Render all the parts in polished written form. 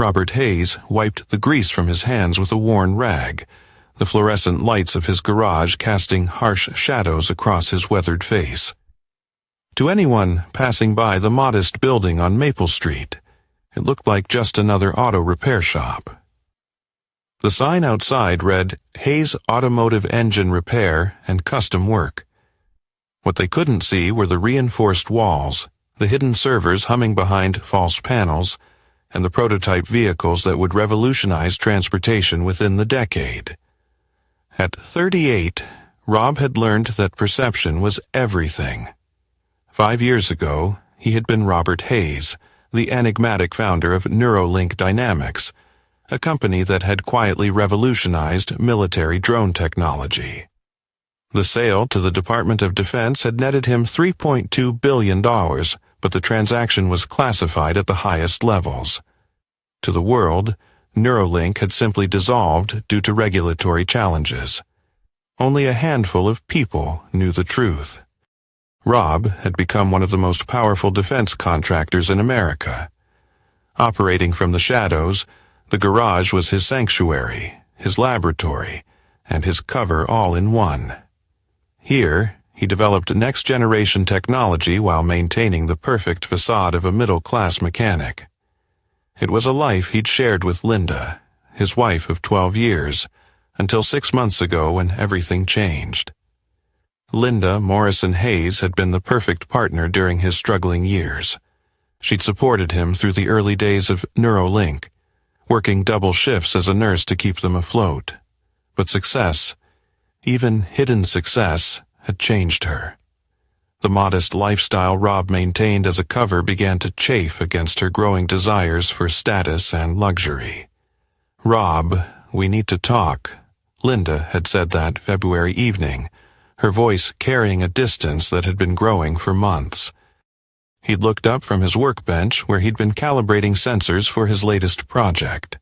Robert Hayes wiped the grease from his hands with a worn rag, the fluorescent lights of his garage casting harsh shadows across his weathered face. To anyone passing by the modest building on Maple Street, it looked like just another auto repair shop. The sign outside read, Hayes Automotive Engine Repair and Custom Work. What they couldn't see were the reinforced walls, the hidden servers humming behind false panels, and the prototype vehicles that would revolutionize transportation within the decade. At 38, Rob had learned that perception was everything. 5 years ago, he had been Robert Hayes, the enigmatic founder of Neuralink Dynamics, a company that had quietly revolutionized military drone technology. The sale to the Department of Defense had netted him $3.2 billion, but the transaction was classified at the highest levels. To the world, Neuralink had simply dissolved due to regulatory challenges. Only a handful of people knew the truth. Rob had become one of the most powerful defense contractors in America. Operating from the shadows, the garage was his sanctuary, his laboratory, and his cover all in one. Here, he developed next-generation technology while maintaining the perfect facade of a middle-class mechanic. It was a life he'd shared with Linda, his wife of 12 years, until 6 months ago when everything changed. Linda Morrison Hayes had been the perfect partner during his struggling years. She'd supported him through the early days of Neuralink, working double shifts as a nurse to keep them afloat. But success, even hidden success, had changed her. The modest lifestyle Rob maintained as a cover began to chafe against her growing desires for status and luxury. "Rob, we need to talk," Linda had said that February evening, her voice carrying a distance that had been growing for months. He'd looked up from his workbench where he'd been calibrating sensors for his latest project,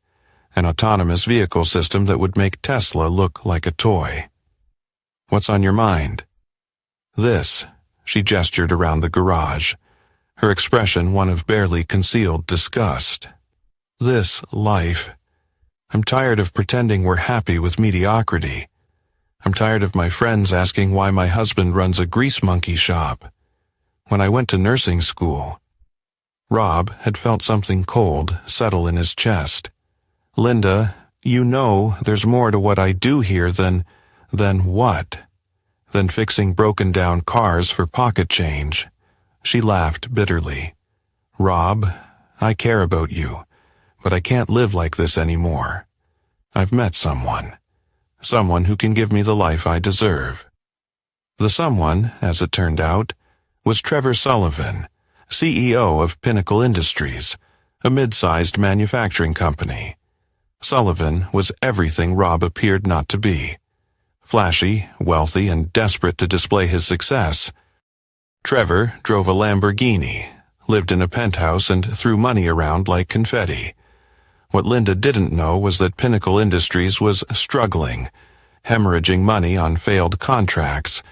an autonomous vehicle system that would make Tesla look like a toy. "What's on your mind?" "This," she gestured around the garage, her expression one of barely concealed disgust. "This life. I'm tired of pretending we're happy with mediocrity. I'm tired of my friends asking why my husband runs a grease monkey shop. When I went to nursing school..." Rob had felt something cold settle in his chest. "Linda, you know there's more to what I do here than what? Than fixing broken-down cars for pocket change." She laughed bitterly. "Rob, I care about you, but I can't live like this anymore. I've met someone who can give me the life I deserve." The someone, as it turned out, was Trevor Sullivan, CEO of Pinnacle Industries, a mid-sized manufacturing company. Sullivan was everything Rob appeared not to be. Flashy, wealthy, and desperate to display his success. Trevor drove a Lamborghini, lived in a penthouse, and threw money around like confetti. What Linda didn't know was that Pinnacle Industries was struggling, hemorrhaging money on failed contracts,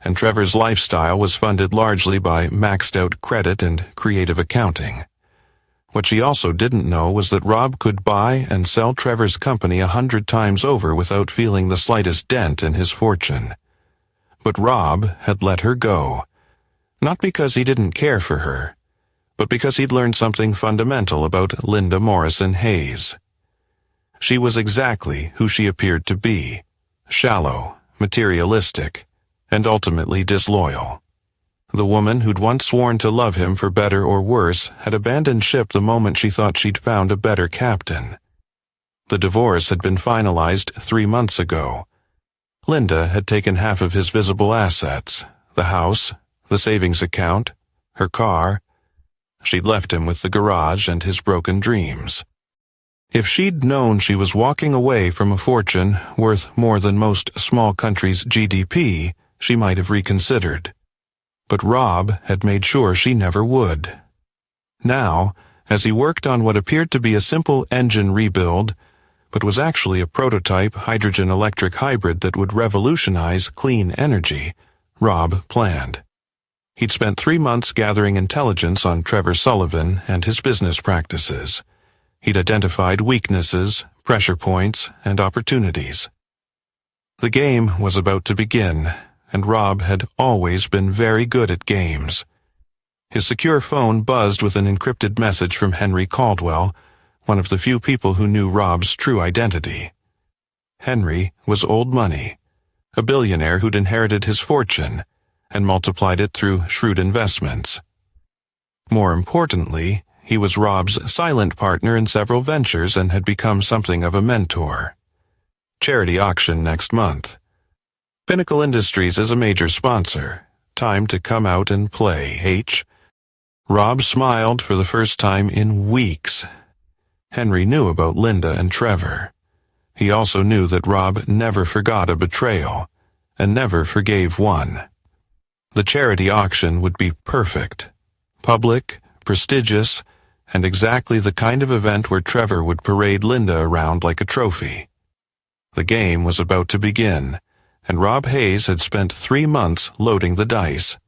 and Trevor's lifestyle was funded largely by maxed-out credit and creative accounting. What she also didn't know was that Rob could buy and sell Trevor's company 100 times over without feeling the slightest dent in his fortune. But Rob had let her go, not because he didn't care for her, but because he'd learned something fundamental about Linda Morrison Hayes. She was exactly who she appeared to be, shallow, materialistic, and ultimately disloyal. The woman who'd once sworn to love him for better or worse had abandoned ship the moment she thought she'd found a better captain. The divorce had been finalized 3 months ago. Linda had taken half of his visible assets, the house, the savings account, her car. She'd left him with the garage and his broken dreams. If she'd known she was walking away from a fortune worth more than most small countries' GDP, she might have reconsidered. But Rob had made sure she never would. Now, as he worked on what appeared to be a simple engine rebuild, but was actually a prototype hydrogen-electric hybrid that would revolutionize clean energy, Rob planned. He'd spent 3 months gathering intelligence on Trevor Sullivan and his business practices. He'd identified weaknesses, pressure points, and opportunities. The game was about to begin, and Rob had always been very good at games. His secure phone buzzed with an encrypted message from Henry Caldwell, one of the few people who knew Rob's true identity. Henry was old money, a billionaire who'd inherited his fortune and multiplied it through shrewd investments. More importantly, he was Rob's silent partner in several ventures and had become something of a mentor. Charity auction next month. Pinnacle Industries is a major sponsor. Time to come out and play, H. Rob smiled for the first time in weeks. Henry knew about Linda and Trevor. He also knew that Rob never forgot a betrayal, and never forgave one. The charity auction would be perfect. Public, prestigious, and exactly the kind of event where Trevor would parade Linda around like a trophy. The game was about to begin, and Rob Hayes had spent 3 months loading the dice.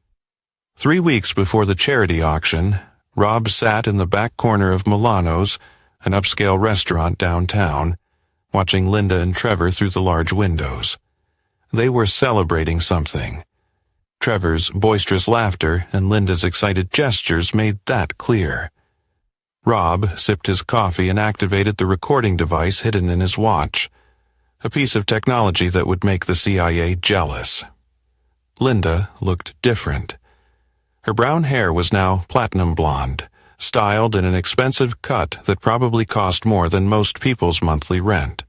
3 weeks before the charity auction, Rob sat in the back corner of Milano's, an upscale restaurant downtown, watching Linda and Trevor through the large windows. They were celebrating something. Trevor's boisterous laughter and Linda's excited gestures made that clear. Rob sipped his coffee and activated the recording device hidden in his watch, a piece of technology that would make the CIA jealous. Linda looked different. Her brown hair was now platinum blonde, styled in an expensive cut that probably cost more than most people's monthly rent.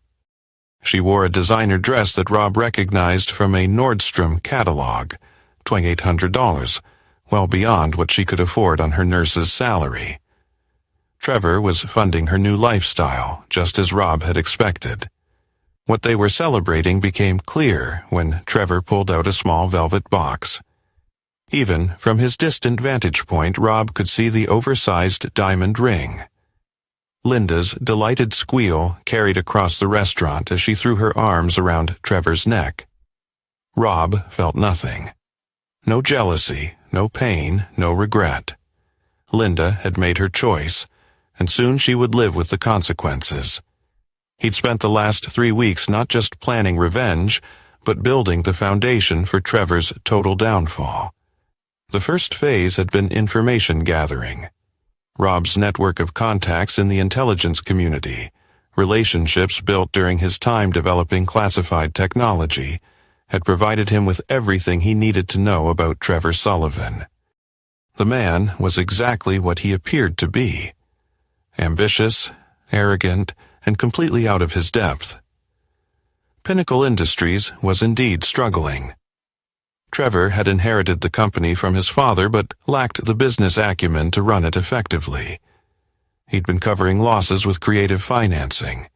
She wore a designer dress that Rob recognized from a Nordstrom catalog, $2,800, well beyond what she could afford on her nurse's salary. Trevor was funding her new lifestyle, just as Rob had expected. What they were celebrating became clear when Trevor pulled out a small velvet box. Even from his distant vantage point, Rob could see the oversized diamond ring. Linda's delighted squeal carried across the restaurant as she threw her arms around Trevor's neck. Rob felt nothing. No jealousy, no pain, no regret. Linda had made her choice, and soon she would live with the consequences. He'd spent the last 3 weeks not just planning revenge, but building the foundation for Trevor's total downfall. The first phase had been information gathering. Rob's network of contacts in the intelligence community, relationships built during his time developing classified technology, had provided him with everything he needed to know about Trevor Sullivan. The man was exactly what he appeared to be: ambitious, arrogant, and completely out of his depth. Pinnacle Industries was indeed struggling. Trevor had inherited the company from his father but lacked the business acumen to run it effectively. He'd been covering losses with creative financing,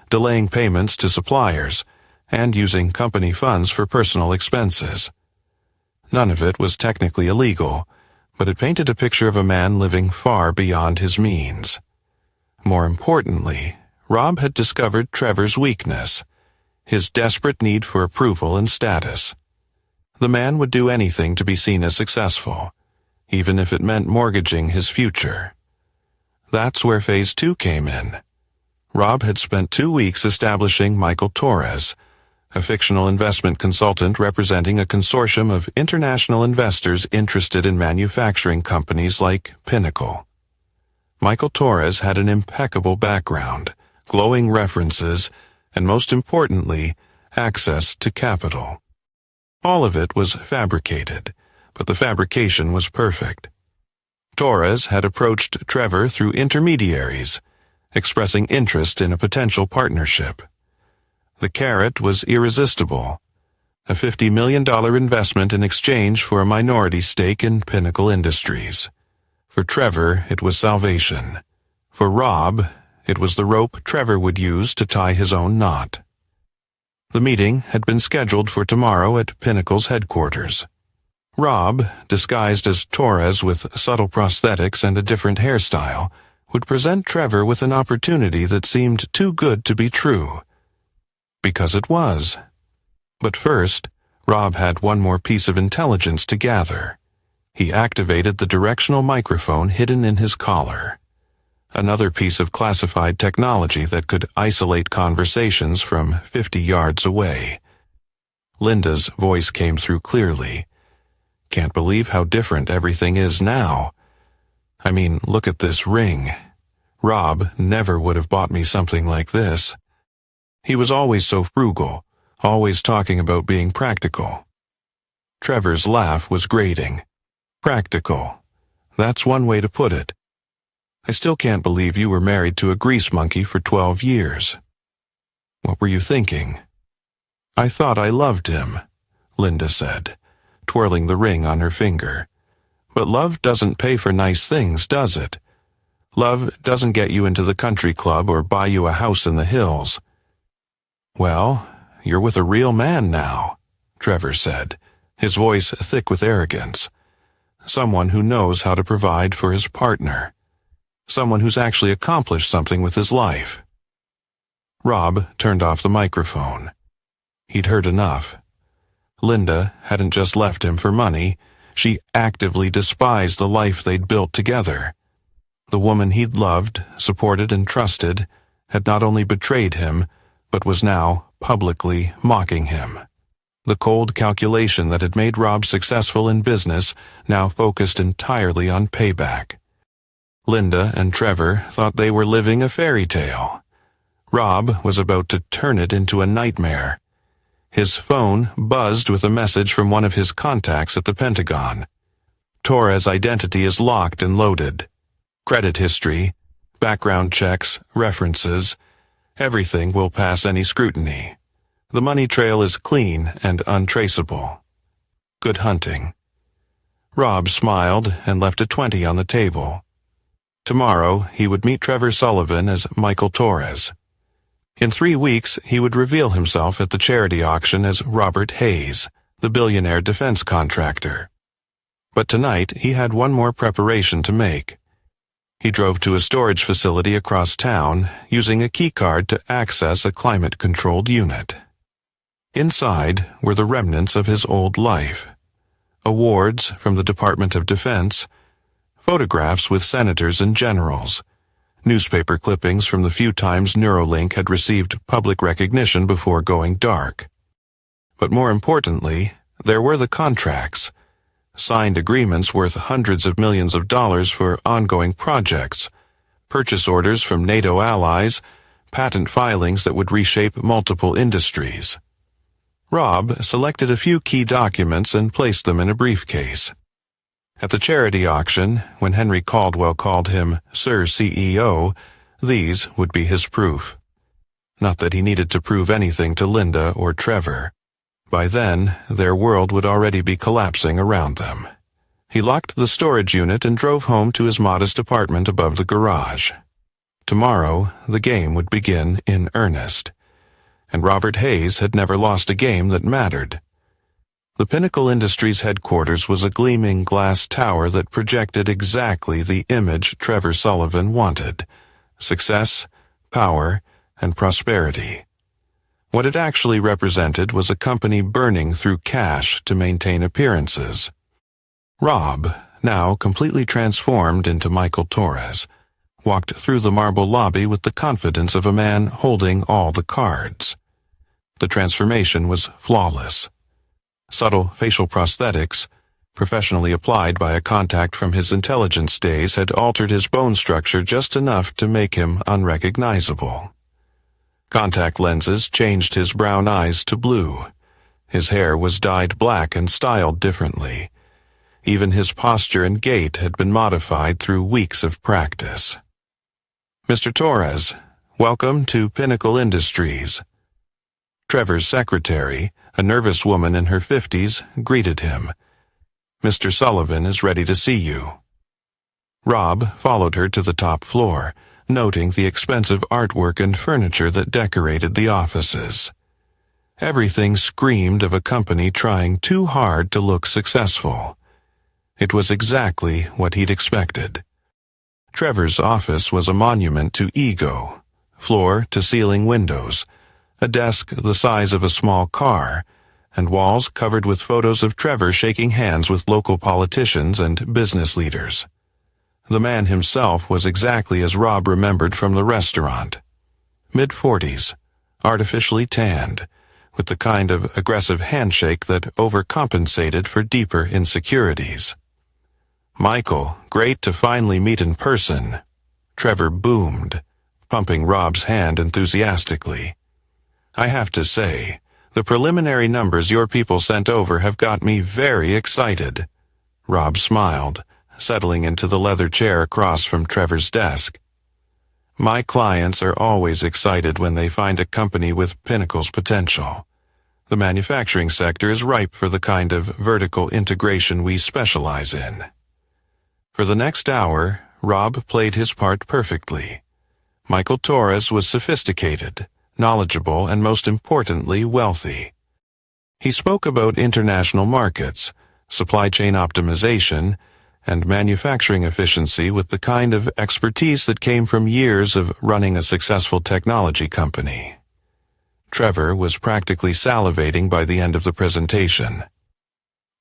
delaying payments to suppliers, and using company funds for personal expenses. None of it was technically illegal, but it painted a picture of a man living far beyond his means. More importantly, Rob had discovered Trevor's weakness, his desperate need for approval and status. The man would do anything to be seen as successful, even if it meant mortgaging his future. That's where Phase 2 came in. Rob had spent 2 weeks establishing Michael Torres, a fictional investment consultant representing a consortium of international investors interested in manufacturing companies like Pinnacle. Michael Torres had an impeccable background, glowing references, and most importantly, access to capital. All of it was fabricated, but the fabrication was perfect. Torres had approached Trevor through intermediaries, expressing interest in a potential partnership. The carrot was irresistible: a $50 million investment in exchange for a minority stake in Pinnacle Industries. For Trevor, it was salvation. For Rob, it was the rope Trevor would use to tie his own knot. The meeting had been scheduled for tomorrow at Pinnacle's headquarters. Rob, disguised as Torres with subtle prosthetics and a different hairstyle, would present Trevor with an opportunity that seemed too good to be true. Because it was. But first, Rob had one more piece of intelligence to gather. He activated the directional microphone hidden in his collar. another piece of classified technology that could isolate conversations from 50 yards away. Linda's voice came through clearly. "Can't believe how different everything is now. I mean, look at this ring. Rob never would have bought me something like this. He was always so frugal, always talking about being practical." Trevor's laugh was grating. "Practical. That's one way to put it. I still can't believe you were married to a grease monkey for 12 years. What were you thinking?" "I thought I loved him," Linda said, twirling the ring on her finger. "But love doesn't pay for nice things, does it? Love doesn't get you into the country club or buy you a house in the hills." "Well, you're with a real man now," Trevor said, his voice thick with arrogance. "Someone who knows how to provide for his partner. Someone who's actually accomplished something with his life." Rob turned off the microphone. He'd heard enough. Linda hadn't just left him for money. She actively despised the life they'd built together. The woman he'd loved, supported, and trusted had not only betrayed him, but was now publicly mocking him. The cold calculation that had made Rob successful in business now focused entirely on payback. Linda and Trevor thought they were living a fairy tale. Rob was about to turn it into a nightmare. His phone buzzed with a message from one of his contacts at the Pentagon. "Torres' identity is locked and loaded. Credit history, background checks, references, everything will pass any scrutiny. The money trail is clean and untraceable. Good hunting." Rob smiled and left a 20 on the table. Tomorrow, he would meet Trevor Sullivan as Michael Torres. In 3 weeks, he would reveal himself at the charity auction as Robert Hayes, the billionaire defense contractor. But tonight, he had one more preparation to make. He drove to a storage facility across town, using a keycard to access a climate-controlled unit. Inside were the remnants of his old life. Awards from the Department of Defense, photographs with senators and generals, newspaper clippings from the few times Neuralink had received public recognition before going dark. But more importantly, there were the contracts, signed agreements worth hundreds of millions of dollars for ongoing projects, purchase orders from NATO allies, patent filings that would reshape multiple industries. Rob selected a few key documents and placed them in a briefcase. At the charity auction, when Henry Caldwell called him Sir CEO, these would be his proof. Not that he needed to prove anything to Linda or Trevor. By then, their world would already be collapsing around them. He locked the storage unit and drove home to his modest apartment above the garage. Tomorrow, the game would begin in earnest. And Robert Hayes had never lost a game that mattered. The Pinnacle Industries headquarters was a gleaming glass tower that projected exactly the image Trevor Sullivan wanted: success, power, and prosperity. What it actually represented was a company burning through cash to maintain appearances. Rob, now completely transformed into Michael Torres, walked through the marble lobby with the confidence of a man holding all the cards. The transformation was flawless. Subtle facial prosthetics, professionally applied by a contact from his intelligence days, had altered his bone structure just enough to make him unrecognizable. Contact lenses changed his brown eyes to blue. His hair was dyed black and styled differently. Even his posture and gait had been modified through weeks of practice. "Mr. Torres, welcome to Pinnacle Industries." Trevor's secretary, a nervous woman in her 50s, greeted him. "Mr. Sullivan is ready to see you." Rob followed her to the top floor, noting the expensive artwork and furniture that decorated the offices. Everything screamed of a company trying too hard to look successful. It was exactly what he'd expected. Trevor's office was a monument to ego, floor-to-ceiling windows, a desk the size of a small car, and walls covered with photos of Trevor shaking hands with local politicians and business leaders. The man himself was exactly as Rob remembered from the restaurant. Mid-40s, artificially tanned, with the kind of aggressive handshake that overcompensated for deeper insecurities. "Michael, great to finally meet in person," Trevor boomed, pumping Rob's hand enthusiastically. "I have to say, the preliminary numbers your people sent over have got me very excited." Rob smiled, settling into the leather chair across from Trevor's desk. "My clients are always excited when they find a company with Pinnacle's potential. The manufacturing sector is ripe for the kind of vertical integration we specialize in." For the next hour, Rob played his part perfectly. Michael Torres was sophisticated, knowledgeable, and most importantly, wealthy. He spoke about international markets, supply chain optimization, and manufacturing efficiency with the kind of expertise that came from years of running a successful technology company. Trevor was practically salivating by the end of the presentation.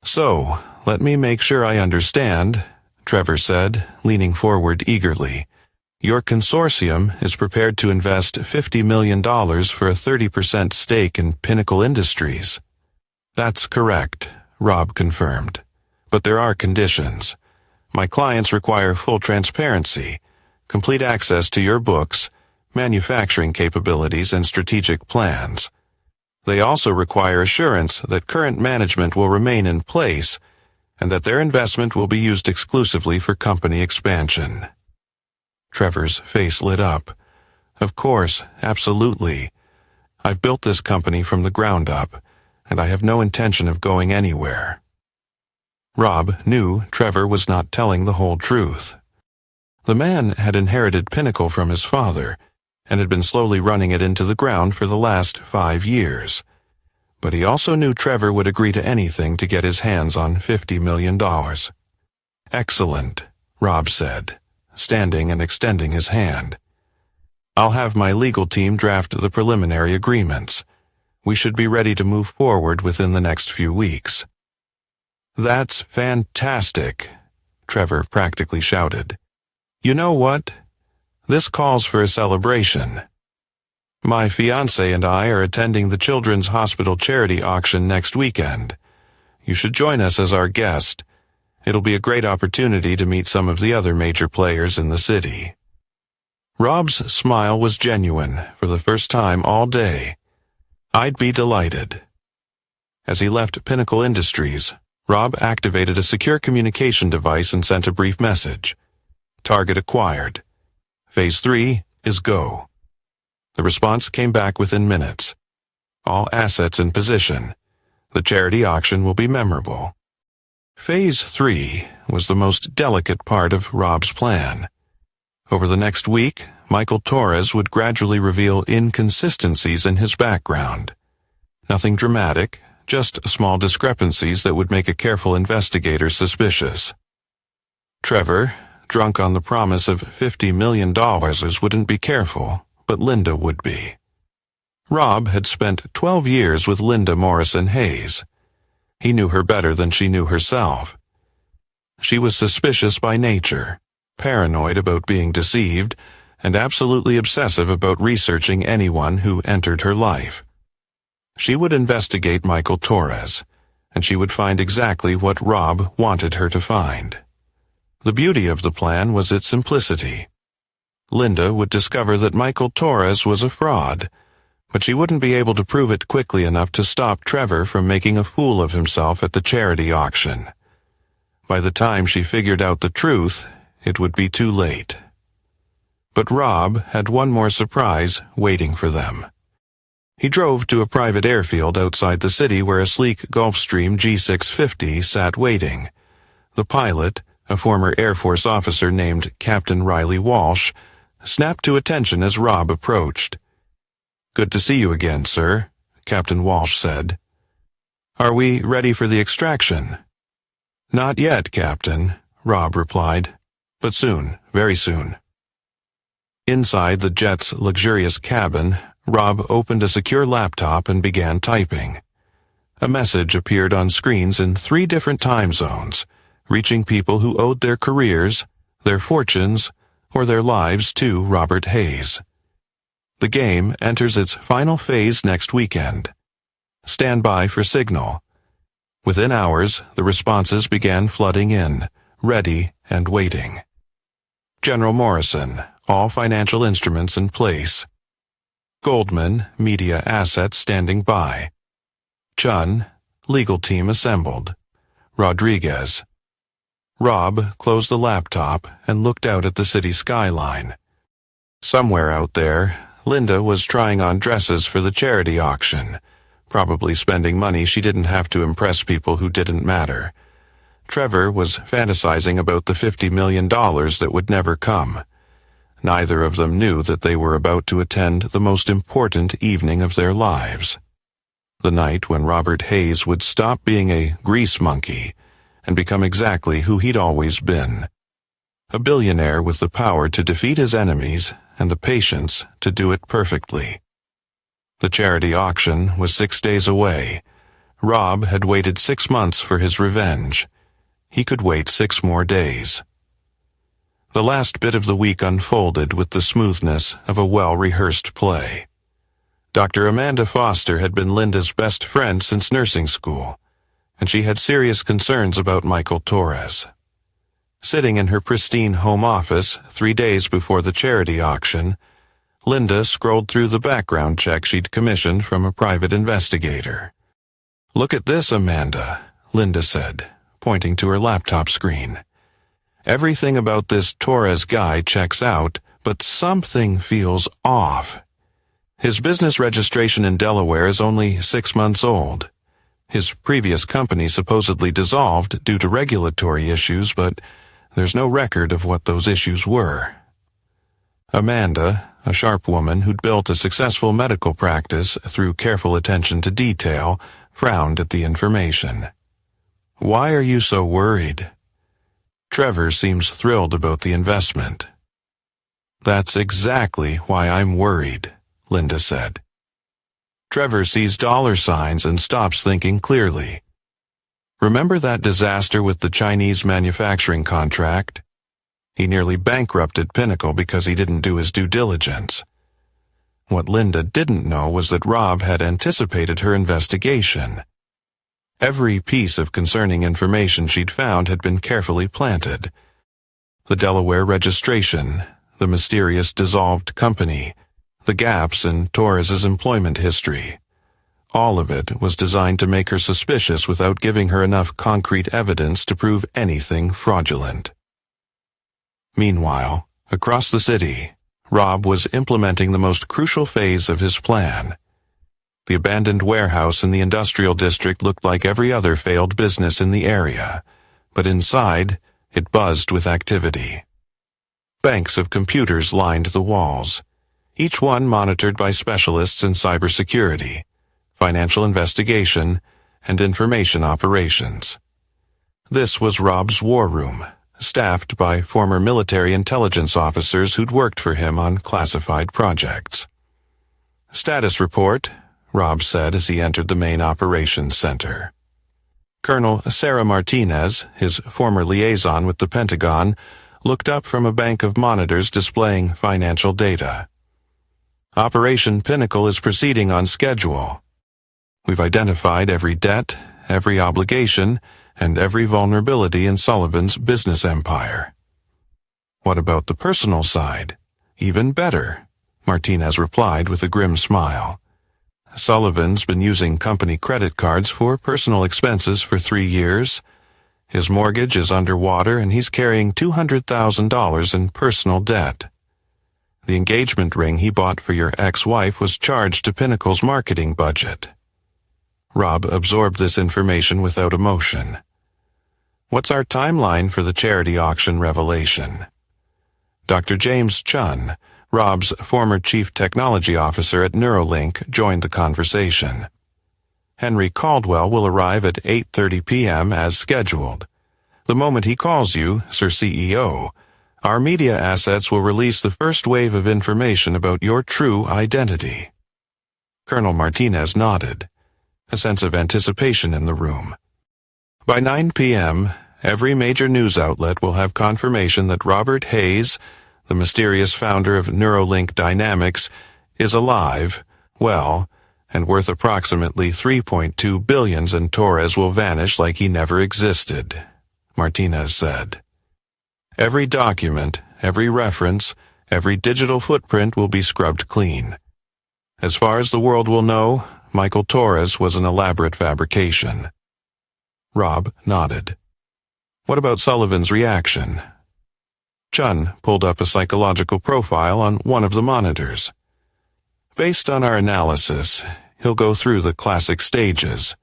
"So, let me make sure I understand," Trevor said, leaning forward eagerly. "Your consortium is prepared to invest $50 million for a 30% stake in Pinnacle Industries." "That's correct," Rob confirmed. "But there are conditions. My clients require full transparency, complete access to your books, manufacturing capabilities, and strategic plans. They also require assurance that current management will remain in place and that their investment will be used exclusively for company expansion." Trevor's face lit up. "Of course, absolutely. I've built this company from the ground up, and I have no intention of going anywhere." Rob knew Trevor was not telling the whole truth. The man had inherited Pinnacle from his father, and had been slowly running it into the ground for the last 5 years. But he also knew Trevor would agree to anything to get his hands on $50 million. "Excellent," Rob said, standing and extending his hand. "I'll have my legal team draft the preliminary agreements. We should be ready to move forward within the next few weeks." "That's fantastic," Trevor practically shouted. "You know what? This calls for a celebration. My fiancé and I are attending the Children's Hospital charity auction next weekend. You should join us as our guest. It'll be a great opportunity to meet some of the other major players in the city." Rob's smile was genuine for the first time all day. "I'd be delighted." As he left Pinnacle Industries, Rob activated a secure communication device and sent a brief message. "Target acquired. Phase 3 is go." The response came back within minutes. "All assets in position. The charity auction will be memorable." Phase 3 was the most delicate part of Rob's plan. Over the next week, Michael Torres would gradually reveal inconsistencies in his background. Nothing dramatic, just small discrepancies that would make a careful investigator suspicious. Trevor, drunk on the promise of $50 million, wouldn't be careful, but Linda would be. Rob had spent 12 years with Linda Morrison Hayes. He knew her better than she knew herself. She was suspicious by nature, paranoid about being deceived, and absolutely obsessive about researching anyone who entered her life. She would investigate Michael Torres, and she would find exactly what Rob wanted her to find. The beauty of the plan was its simplicity. Linda would discover that Michael Torres was a fraud, but she wouldn't be able to prove it quickly enough to stop Trevor from making a fool of himself at the charity auction. By the time she figured out the truth, it would be too late. But Rob had one more surprise waiting for them. He drove to a private airfield outside the city where a sleek Gulfstream G650 sat waiting. The pilot, a former Air Force officer named Captain Riley Walsh, snapped to attention as Rob approached. "Good to see you again, sir," Captain Walsh said. "Are we ready for the extraction?" "Not yet, Captain," Rob replied. "But soon, very soon." Inside the jet's luxurious cabin, Rob opened a secure laptop and began typing. A message appeared on screens in 3 different time zones, reaching people who owed their careers, their fortunes, or their lives to Robert Hayes. The game enters its final phase next weekend. Stand by for signal. Within hours, the responses began flooding in, ready and waiting. General Morrison, all financial instruments in place. Goldman, media assets standing by. Chun, legal team assembled. Rodriguez. Rob closed the laptop and looked out at the city skyline. Somewhere out there, Linda was trying on dresses for the charity auction, probably spending money she didn't have to impress people who didn't matter. Trevor was fantasizing about the $50 million that would never come. Neither of them knew that they were about to attend the most important evening of their lives. The night when Robert Hayes would stop being a grease monkey and become exactly who he'd always been. A billionaire with the power to defeat his enemies and the patience to do it perfectly. The charity auction was 6 days away. Rob had waited 6 months for his revenge. He could wait 6 more days. The last bit of the week unfolded with the smoothness of a well-rehearsed play. Dr. Amanda Foster had been Linda's best friend since nursing school, and she had serious concerns about Michael Torres. Sitting in her pristine home office 3 days before the charity auction, Linda scrolled through the background check she'd commissioned from a private investigator. "Look at this, Amanda," Linda said, pointing to her laptop screen. "Everything about this Torres guy checks out, but something feels off. His business registration in Delaware is only 6 months old. His previous company supposedly dissolved due to regulatory issues, but there's no record of what those issues were." Amanda, a sharp woman who'd built a successful medical practice through careful attention to detail, frowned at the information. "Why are you so worried?" "Trevor seems thrilled about the investment." "That's exactly why I'm worried," Linda said. "Trevor sees dollar signs and stops thinking clearly. Remember that disaster with the Chinese manufacturing contract? He nearly bankrupted Pinnacle because he didn't do his due diligence. What Linda didn't know was that Rob had anticipated her investigation. Every piece of concerning information she'd found had been carefully planted. The Delaware registration, the mysterious dissolved company, the gaps in Torres's employment history. All of it was designed to make her suspicious without giving her enough concrete evidence to prove anything fraudulent. Meanwhile, across the city, Rob was implementing the most crucial phase of his plan. The abandoned warehouse in the industrial district looked like every other failed business in the area, but inside, it buzzed with activity. Banks of computers lined the walls, each one monitored by specialists in cybersecurity, financial investigation, and information operations. This was Rob's war room, staffed by former military intelligence officers who'd worked for him on classified projects. "Status report," Rob said as he entered the main operations center. Colonel Sarah Martinez, his former liaison with the Pentagon, looked up from a bank of monitors displaying financial data. "Operation Pinnacle is proceeding on schedule. We've identified every debt, every obligation, and every vulnerability in Sullivan's business empire." "What about the personal side?" "Even better," Martinez replied with a grim smile. "Sullivan's been using company credit cards for personal expenses for 3 years. His mortgage is underwater and he's carrying $200,000 in personal debt. The engagement ring he bought for your ex-wife was charged to Pinnacle's marketing budget." Rob absorbed this information without emotion. "What's our timeline for the charity auction revelation?" Dr. James Chun, Rob's former chief technology officer at Neuralink, joined the conversation. "Henry Caldwell will arrive at 8:30 p.m. as scheduled. The moment he calls you, Sir CEO, our media assets will release the first wave of information about your true identity." Colonel Martinez nodded, a sense of anticipation in the room. By 9 p.m., Every major news outlet will have confirmation that Robert Hayes, the mysterious founder of Neuralink Dynamics, is alive, well, and worth approximately $3.2 billion, and Torres will vanish like he never existed, Martinez said. Every document, every reference, every digital footprint will be scrubbed clean. As far as the world will know, Michael Torres was an elaborate fabrication. Rob nodded. What about Sullivan's reaction? Chun pulled up a psychological profile on one of the monitors. Based on our analysis, he'll go through the classic stages: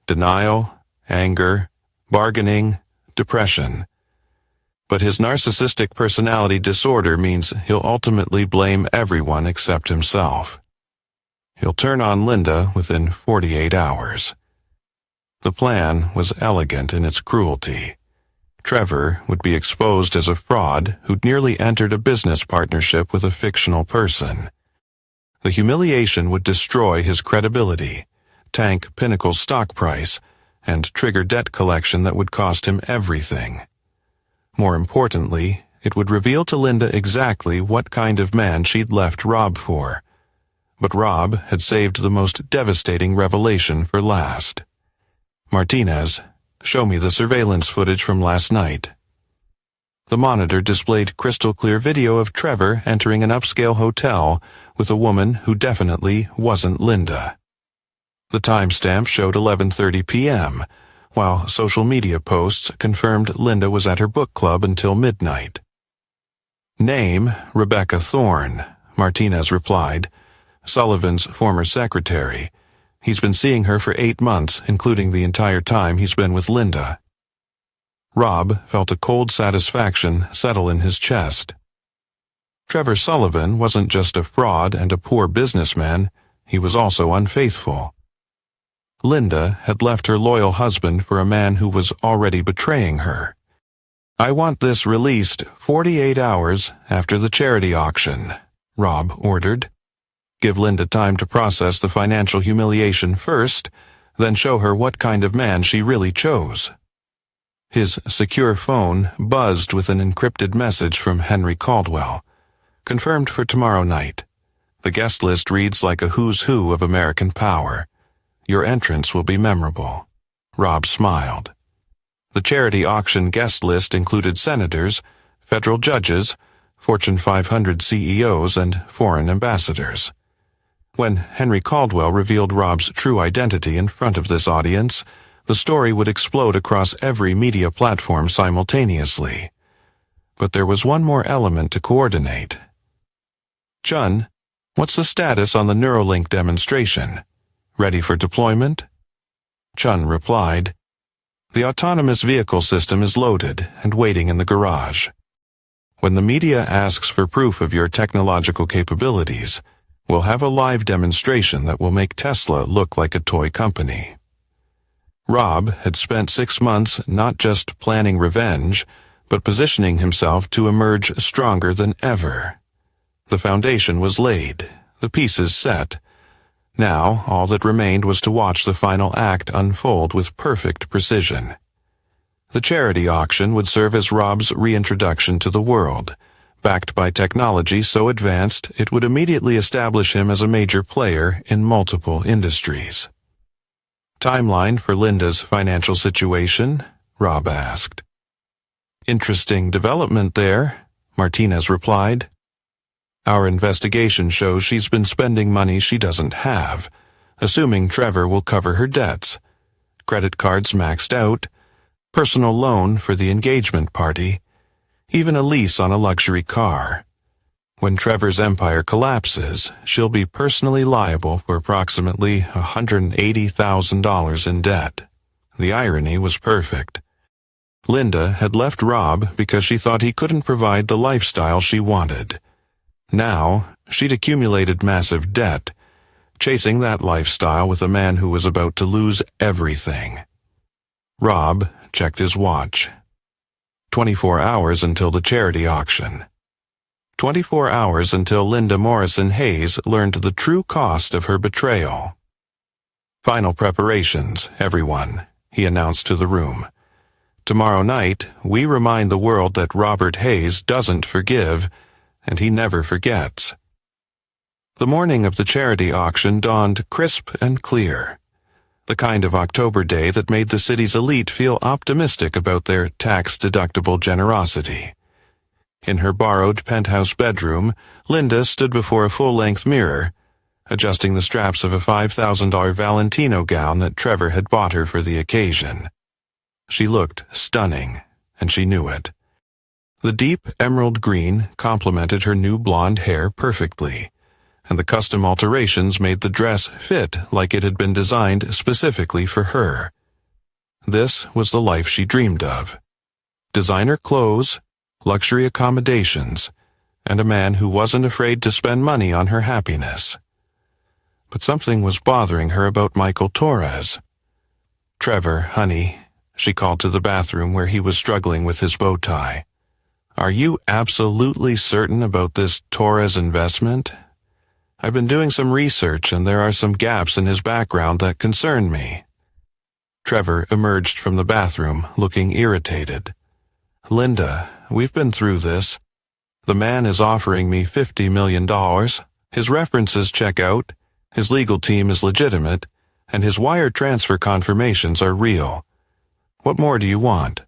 denial, anger, bargaining, depression. But his narcissistic personality disorder means he'll ultimately blame everyone except himself. He'll turn on Linda within 48 hours. The plan was elegant in its cruelty. Trevor would be exposed as a fraud who'd nearly entered a business partnership with a fictional person. The humiliation would destroy his credibility, tank Pinnacle's stock price, and trigger debt collection that would cost him everything. More importantly, it would reveal to Linda exactly what kind of man she'd left Rob for. But Rob had saved the most devastating revelation for last. Martinez, show me the surveillance footage from last night. The monitor displayed crystal-clear video of Trevor entering an upscale hotel with a woman who definitely wasn't Linda. The timestamp showed 11:30 p.m., while social media posts confirmed Linda was at her book club until midnight. Name, Rebecca Thorne, Martinez replied, Sullivan's former secretary. He's been seeing her for 8 months, including the entire time he's been with Linda. Rob felt a cold satisfaction settle in his chest. Trevor Sullivan wasn't just a fraud and a poor businessman, he was also unfaithful. Linda had left her loyal husband for a man who was already betraying her. I want this released 48 hours after the charity auction, Rob ordered. Give Linda time to process the financial humiliation first, then show her what kind of man she really chose. His secure phone buzzed with an encrypted message from Henry Caldwell. Confirmed for tomorrow night. The guest list reads like a who's who of American power. Your entrance will be memorable. Rob smiled. The charity auction guest list included senators, federal judges, Fortune 500 CEOs, and foreign ambassadors. When Henry Caldwell revealed Rob's true identity in front of this audience, the story would explode across every media platform simultaneously. But there was one more element to coordinate. Chun, what's the status on the Neuralink demonstration? Ready for deployment? Chun replied, The autonomous vehicle system is loaded and waiting in the garage. When the media asks for proof of your technological capabilities, we'll have a live demonstration that will make Tesla look like a toy company. Rob had spent 6 months not just planning revenge, but positioning himself to emerge stronger than ever. The foundation was laid, the pieces set. Now, all that remained was to watch the final act unfold with perfect precision. The charity auction would serve as Rob's reintroduction to the world, backed by technology so advanced it would immediately establish him as a major player in multiple industries. Timeline for Linda's financial situation? Rob asked. Interesting development there, Martinez replied. Our investigation shows she's been spending money she doesn't have, assuming Trevor will cover her debts. Credit cards maxed out, personal loan for the engagement party, even a lease on a luxury car. When Trevor's empire collapses, she'll be personally liable for approximately $180,000 in debt. The irony was perfect. Linda had left Rob because she thought he couldn't provide the lifestyle she wanted. Now, she'd accumulated massive debt, chasing that lifestyle with a man who was about to lose everything. Rob checked his watch. 24 hours until the charity auction. 24 hours until Linda Morrison Hayes learned the true cost of her betrayal. Final preparations, everyone, he announced to the room. Tomorrow night, we remind the world that Robert Hayes doesn't forgive, and he never forgets. The morning of the charity auction dawned crisp and clear, the kind of October day that made the city's elite feel optimistic about their tax-deductible generosity. In her borrowed penthouse bedroom, Linda stood before a full-length mirror, adjusting the straps of a $5,000 Valentino gown that Trevor had bought her for the occasion. She looked stunning, and she knew it. The deep emerald green complemented her new blonde hair perfectly, and the custom alterations made the dress fit like it had been designed specifically for her. This was the life she dreamed of. Designer clothes, luxury accommodations, and a man who wasn't afraid to spend money on her happiness. But something was bothering her about Michael Torres. "Trevor, honey," she called to the bathroom where he was struggling with his bow tie. "Are you absolutely certain about this Torres investment? I've been doing some research and there are some gaps in his background that concern me." Trevor emerged from the bathroom, looking irritated. "Linda, we've been through this. The man is offering me $50 million. His references check out, his legal team is legitimate, and his wire transfer confirmations are real. What more do you want?"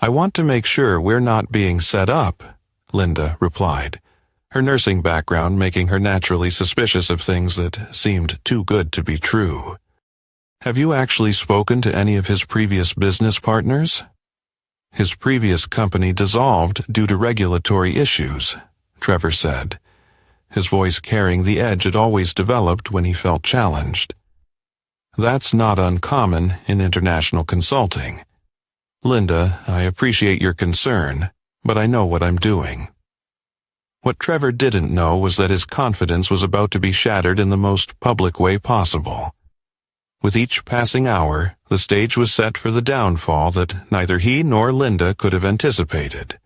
"I want to make sure we're not being set up," Linda replied, her nursing background making her naturally suspicious of things that seemed too good to be true. "Have you actually spoken to any of his previous business partners?" "His previous company dissolved due to regulatory issues," Trevor said, his voice carrying the edge it always developed when he felt challenged. "That's not uncommon in international consulting. Linda, I appreciate your concern, but I know what I'm doing." What Trevor didn't know was that his confidence was about to be shattered in the most public way possible. With each passing hour, the stage was set for the downfall that neither he nor Linda could have anticipated.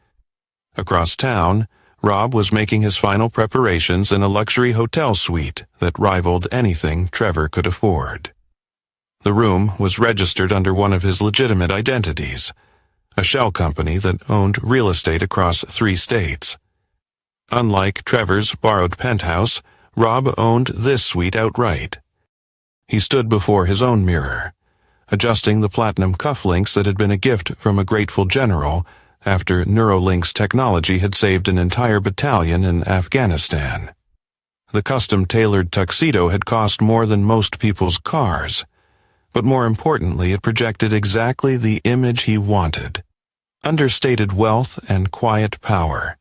Across town, Rob was making his final preparations in a luxury hotel suite that rivaled anything Trevor could afford. The room was registered under one of his legitimate identities, a shell company that owned real estate across 3 states. Unlike Trevor's borrowed penthouse, Rob owned this suite outright. He stood before his own mirror, adjusting the platinum cufflinks that had been a gift from a grateful general after Neuralink's technology had saved an entire battalion in Afghanistan. The custom-tailored tuxedo had cost more than most people's cars, but more importantly it projected exactly the image he wanted: understated wealth and quiet power.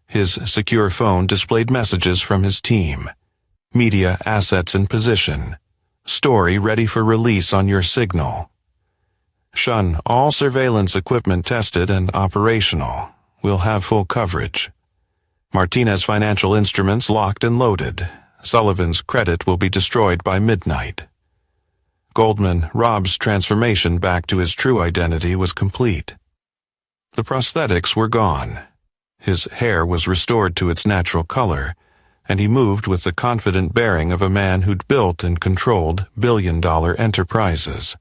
His secure phone displayed messages from his team: media assets in position, story ready for release on your signal. Shun all surveillance equipment tested and operational. We'll have full coverage. Martinez financial instruments locked and loaded. Sullivan's credit will be destroyed by midnight. Goldman, Rob's transformation back to his true identity was complete. The prosthetics were gone. His hair was restored to its natural color, and he moved with the confident bearing of a man who'd built and controlled billion-dollar enterprises.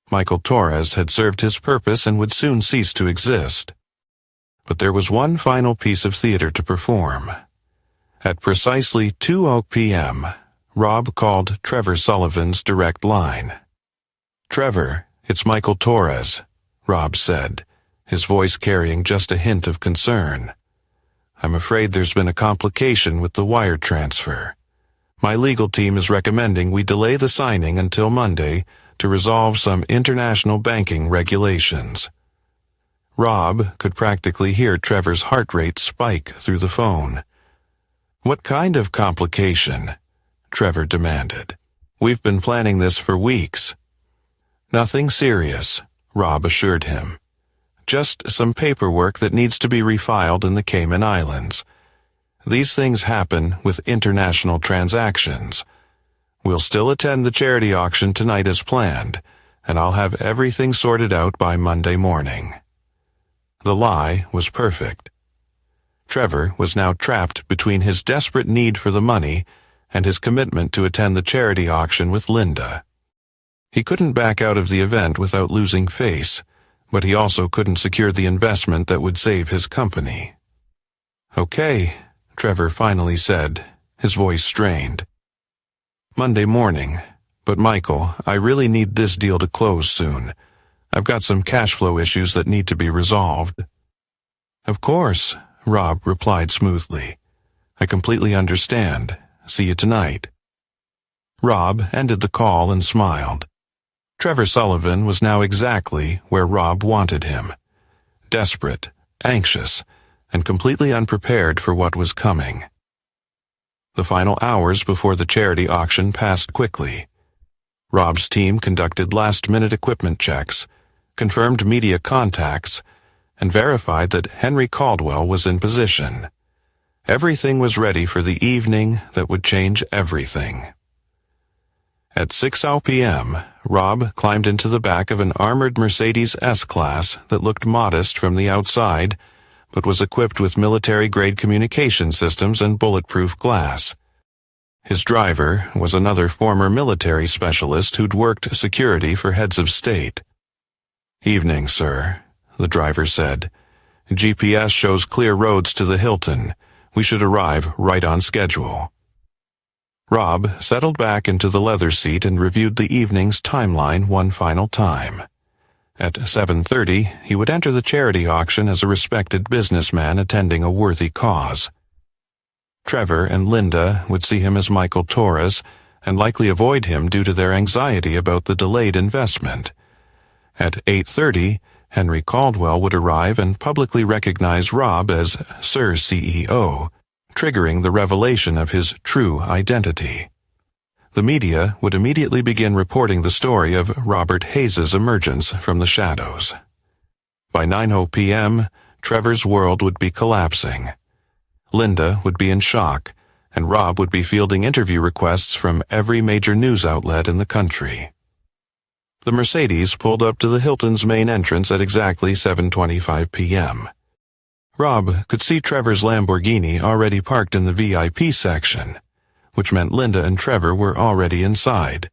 Michael Torres had served his purpose and would soon cease to exist. But there was one final piece of theater to perform. At precisely 2:00 p.m., Rob called Trevor Sullivan's direct line. "Trevor, it's Michael Torres," Rob said, his voice carrying just a hint of concern. "I'm afraid there's been a complication with the wire transfer. My legal team is recommending we delay the signing until Monday to resolve some international banking regulations." Rob could practically hear Trevor's heart rate spike through the phone. "What kind of complication?" Trevor demanded. "We've been planning this for weeks." "Nothing serious," Rob assured him. "Just some paperwork that needs to be refiled in the Cayman Islands. These things happen with international transactions. We'll still attend the charity auction tonight as planned, and I'll have everything sorted out by Monday morning." The lie was perfect. Trevor was now trapped between his desperate need for the money and his commitment to attend the charity auction with Linda. He couldn't back out of the event without losing face, but he also couldn't secure the investment that would save his company. "Okay," Trevor finally said, his voice strained. "Monday morning. But Michael, I really need this deal to close soon. I've got some cash flow issues that need to be resolved." "Of course," Rob replied smoothly. "I completely understand. See you tonight." Rob ended the call and smiled. Trevor Sullivan was now exactly where Rob wanted him. Desperate, anxious, and completely unprepared for what was coming. The final hours before the charity auction passed quickly. Rob's team conducted last-minute equipment checks, confirmed media contacts, and verified that Henry Caldwell was in position. Everything was ready for the evening that would change everything. At 6:00 p.m., Rob climbed into the back of an armored Mercedes S-Class that looked modest from the outside, but was equipped with military-grade communication systems and bulletproof glass. His driver was another former military specialist who'd worked security for heads of state. "Evening, sir," the driver said. "GPS shows clear roads to the Hilton. We should arrive right on schedule." Rob settled back into the leather seat and reviewed the evening's timeline one final time. At 7:30, he would enter the charity auction as a respected businessman attending a worthy cause. Trevor and Linda would see him as Michael Torres and likely avoid him due to their anxiety about the delayed investment. At 8:30, Henry Caldwell would arrive and publicly recognize Rob as Sir CEO, triggering the revelation of his true identity. The media would immediately begin reporting the story of Robert Hayes's emergence from the shadows. By 9:00 p.m., Trevor's world would be collapsing. Linda would be in shock, and Rob would be fielding interview requests from every major news outlet in the country. The Mercedes pulled up to the Hilton's main entrance at exactly 7:25 p.m. Rob could see Trevor's Lamborghini already parked in the VIP section, which meant Linda and Trevor were already inside,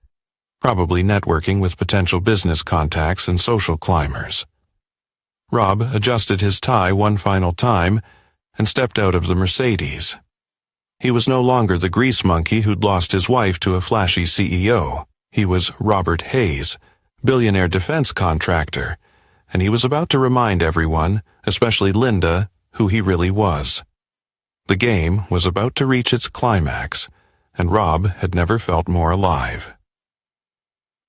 probably networking with potential business contacts and social climbers. Rob adjusted his tie one final time and stepped out of the Mercedes. He was no longer the grease monkey who'd lost his wife to a flashy CEO. He was Robert Hayes, billionaire defense contractor, and he was about to remind everyone, especially Linda, who he really was. The game was about to reach its climax, and Rob had never felt more alive.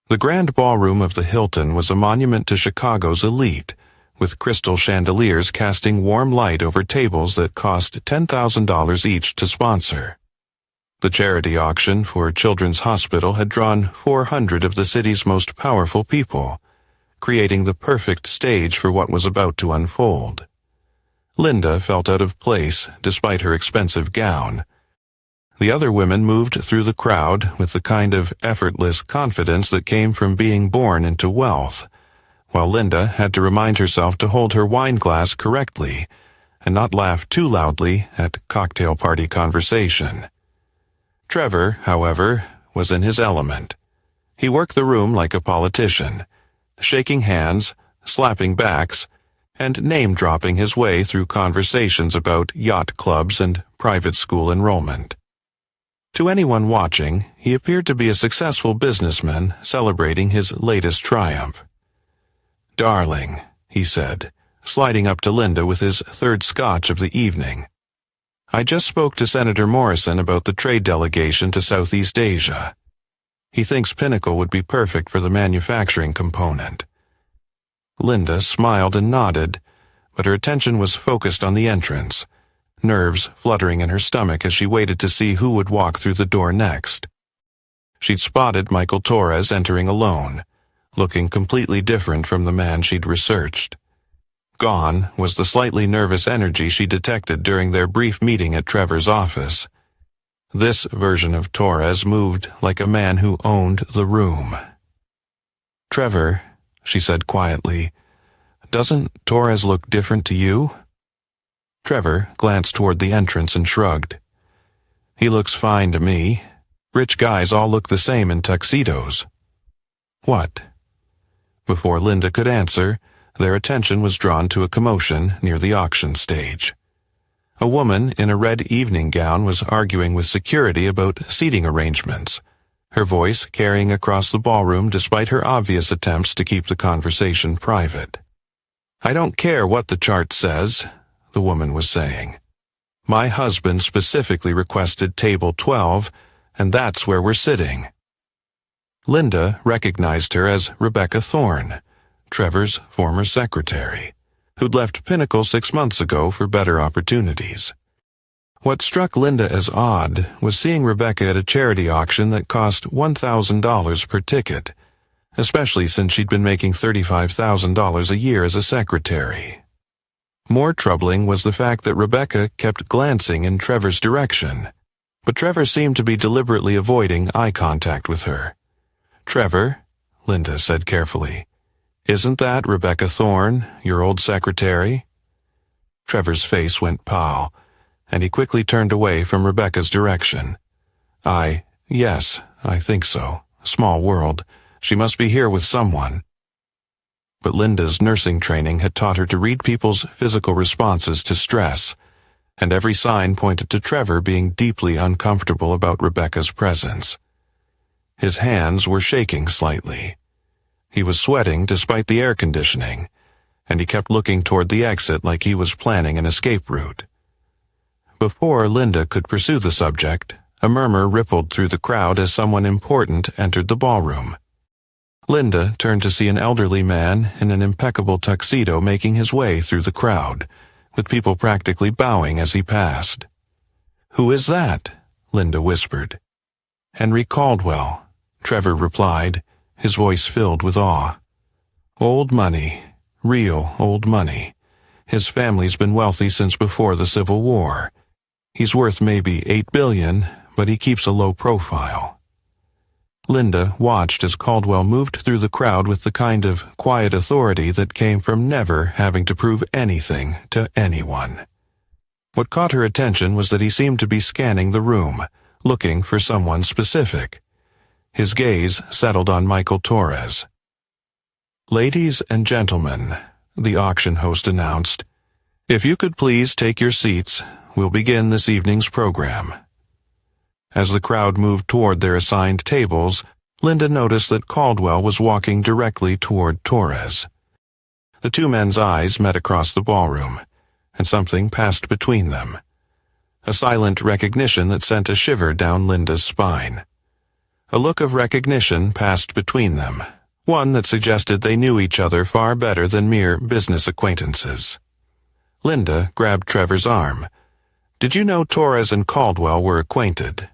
The grand ballroom of the Hilton was a monument to Chicago's elite, with crystal chandeliers casting warm light over tables that cost $10,000 each to sponsor. The charity auction for Children's Hospital had drawn 400 of the city's most powerful people, creating the perfect stage for what was about to unfold. Linda felt out of place despite her expensive gown. The other women moved through the crowd with the kind of effortless confidence that came from being born into wealth, while Linda had to remind herself to hold her wine glass correctly and not laugh too loudly at cocktail party conversation. Trevor, however, was in his element. He worked the room like a politician, shaking hands, slapping backs, and name-dropping his way through conversations about yacht clubs and private school enrollment. To anyone watching, he appeared to be a successful businessman celebrating his latest triumph. "Darling," he said, sliding up to Linda with his third scotch of the evening. "I just spoke to Senator Morrison about the trade delegation to Southeast Asia. He thinks Pinnacle would be perfect for the manufacturing component." Linda smiled and nodded, but her attention was focused on the entrance, nerves fluttering in her stomach as she waited to see who would walk through the door next. She'd spotted Michael Torres entering alone, looking completely different from the man she'd researched. Gone was the slightly nervous energy she detected during their brief meeting at Trevor's office. This version of Torres moved like a man who owned the room. "Trevor," she said quietly, "doesn't Torres look different to you?" Trevor glanced toward the entrance and shrugged. "He looks fine to me. Rich guys all look the same in tuxedos." "What?" Before Linda could answer, Their attention was drawn to a commotion near the auction stage. A woman in a red evening gown was arguing with security about seating arrangements, her voice carrying across the ballroom despite her obvious attempts to keep the conversation private. "I don't care what the chart says," the woman was saying. "My husband specifically requested table 12, and that's where we're sitting." Linda recognized her as Rebecca Thorne, Trevor's former secretary, who'd left Pinnacle 6 months ago for better opportunities. What struck Linda as odd was seeing Rebecca at a charity auction that cost $1,000 per ticket, especially since she'd been making $35,000 a year as a secretary. More troubling was the fact that Rebecca kept glancing in Trevor's direction, but Trevor seemed to be deliberately avoiding eye contact with her. "Trevor," Linda said carefully, "isn't that Rebecca Thorne, your old secretary?" Trevor's face went pale, and he quickly turned away from Rebecca's direction. Yes, I think so. Small world. She must be here with someone." But Linda's nursing training had taught her to read people's physical responses to stress, and every sign pointed to Trevor being deeply uncomfortable about Rebecca's presence. His hands were shaking slightly. He was sweating despite the air conditioning, and he kept looking toward the exit like he was planning an escape route. Before Linda could pursue the subject, a murmur rippled through the crowd as someone important entered the ballroom. Linda turned to see an elderly man in an impeccable tuxedo making his way through the crowd, with people practically bowing as he passed. "Who is that?" Linda whispered. "Henry Caldwell," Trevor replied, his voice filled with awe. "Old money, real old money. His family's been wealthy since before the Civil War. He's worth maybe $8 billion, but he keeps a low profile." Linda watched as Caldwell moved through the crowd with the kind of quiet authority that came from never having to prove anything to anyone. What caught her attention was that he seemed to be scanning the room, looking for someone specific. His gaze settled on Michael Torres. "Ladies and gentlemen," the auction host announced, "if you could please take your seats, we'll begin this evening's program." As the crowd moved toward their assigned tables, Linda noticed that Caldwell was walking directly toward Torres. The two men's eyes met across the ballroom, and something passed between them. A silent recognition that sent a shiver down Linda's spine. A look of recognition passed between them, one that suggested they knew each other far better than mere business acquaintances. Linda grabbed Trevor's arm. "Did you know Torres and Caldwell were acquainted?"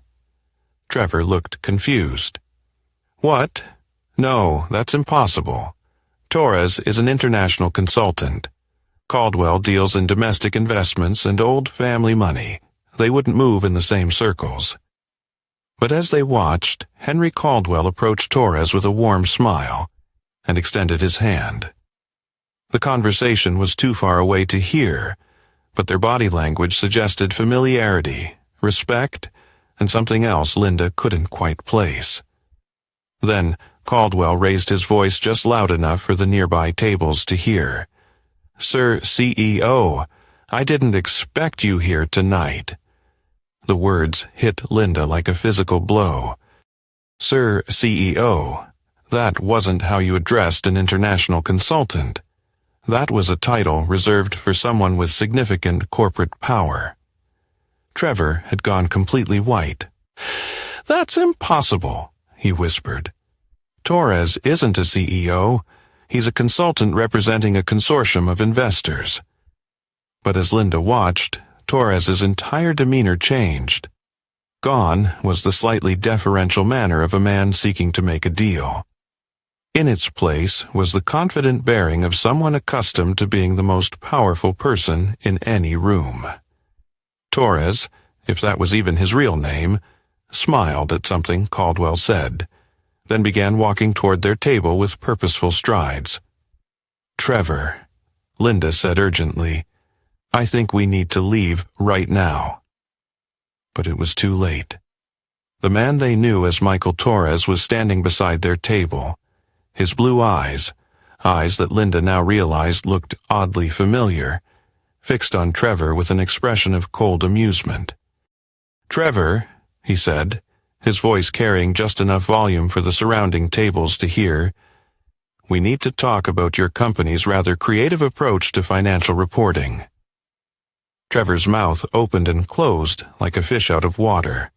Trevor looked confused. "What? No, that's impossible. Torres is an international consultant. Caldwell deals in domestic investments and old family money. They wouldn't move in the same circles." But as they watched, Henry Caldwell approached Torres with a warm smile and extended his hand. The conversation was too far away to hear, but their body language suggested familiarity, respect, and something else Linda couldn't quite place. Then Caldwell raised his voice just loud enough for the nearby tables to hear. "Sir CEO, I didn't expect you here tonight." The words hit Linda like a physical blow. "Sir CEO, that wasn't how you addressed an international consultant. That was a title reserved for someone with significant corporate power." Trevor had gone completely white. "That's impossible," he whispered. "Torres isn't a CEO. He's a consultant representing a consortium of investors." But as Linda watched, Torres's entire demeanor changed. Gone was the slightly deferential manner of a man seeking to make a deal. In its place was the confident bearing of someone accustomed to being the most powerful person in any room. Torres, if that was even his real name, smiled at something Caldwell said, then began walking toward their table with purposeful strides. "Trevor," Linda said urgently, "I think we need to leave right now." But it was too late. The man they knew as Michael Torres was standing beside their table, his blue eyes, eyes that Linda now realized looked oddly familiar, fixed on Trevor with an expression of cold amusement. "Trevor," he said, his voice carrying just enough volume for the surrounding tables to hear, "we need to talk about your company's rather creative approach to financial reporting." Trevor's mouth opened and closed like a fish out of water.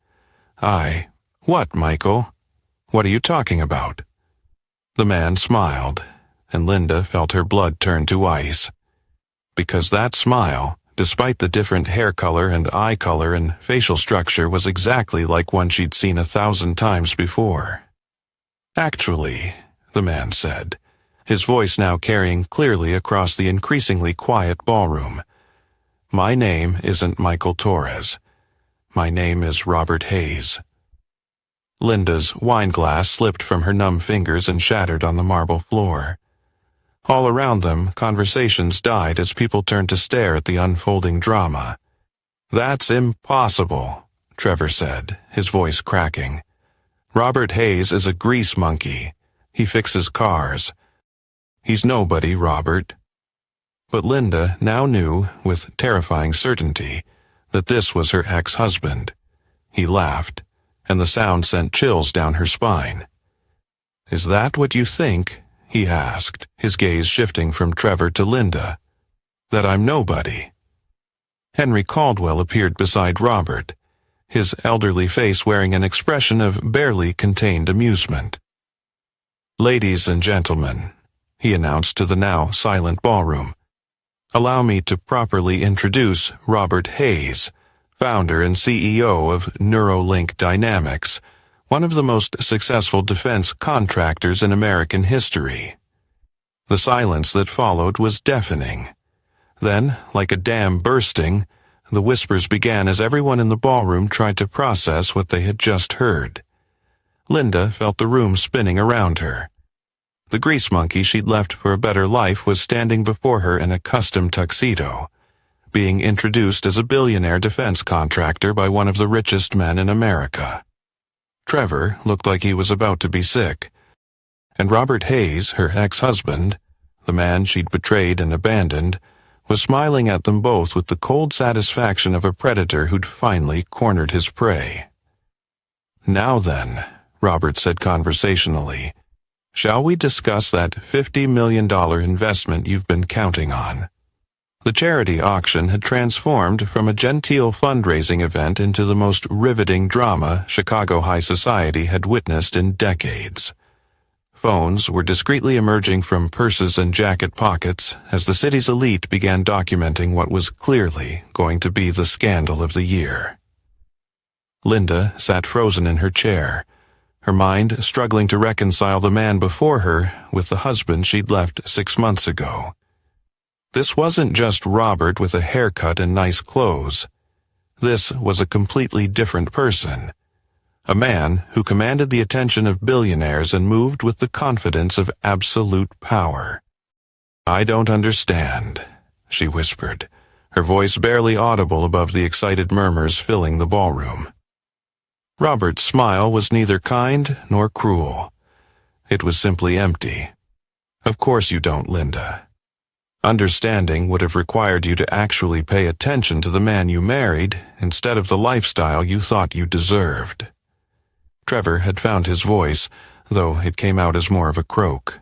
What, Michael? What are you talking about?" The man smiled, and Linda felt her blood turn to ice. Because that smile, despite the different hair color and eye color and facial structure, was exactly like one she'd seen 1,000 times before. "Actually," the man said, his voice now carrying clearly across the increasingly quiet ballroom, "my name isn't Michael Torres. My name is Robert Hayes." Linda's wine glass slipped from her numb fingers and shattered on the marble floor. All around them, conversations died as people turned to stare at the unfolding drama. "That's impossible," Trevor said, his voice cracking. "Robert Hayes is a grease monkey. He fixes cars. He's nobody, Robert." But Linda now knew, with terrifying certainty, that this was her ex-husband. He laughed, and the sound sent chills down her spine. "Is that what you think?" he asked, his gaze shifting from Trevor to Linda. "That I'm nobody?" Henry Caldwell appeared beside Robert, his elderly face wearing an expression of barely contained amusement. "Ladies and gentlemen," he announced to the now silent ballroom, "allow me to properly introduce Robert Hayes, founder and CEO of Neuralink Dynamics, one of the most successful defense contractors in American history." The silence that followed was deafening. Then, like a dam bursting, the whispers began as everyone in the ballroom tried to process what they had just heard. Linda felt the room spinning around her. The grease monkey she'd left for a better life was standing before her in a custom tuxedo, being introduced as a billionaire defense contractor by one of the richest men in America. Trevor looked like he was about to be sick, and Robert Hayes, her ex-husband, the man she'd betrayed and abandoned, was smiling at them both with the cold satisfaction of a predator who'd finally cornered his prey. "Now then," Robert said conversationally, "shall we discuss that $50 million investment you've been counting on?" The charity auction had transformed from a genteel fundraising event into the most riveting drama Chicago high society had witnessed in decades. Phones were discreetly emerging from purses and jacket pockets as the city's elite began documenting what was clearly going to be the scandal of the year. Linda sat frozen in her chair, her mind struggling to reconcile the man before her with the husband she'd left 6 months ago. This wasn't just Robert with a haircut and nice clothes. This was a completely different person. A man who commanded the attention of billionaires and moved with the confidence of absolute power. "I don't understand," she whispered, her voice barely audible above the excited murmurs filling the ballroom. Robert's smile was neither kind nor cruel. It was simply empty. "Of course you don't, Linda. Understanding would have required you to actually pay attention to the man you married instead of the lifestyle you thought you deserved." Trevor had found his voice, though it came out as more of a croak.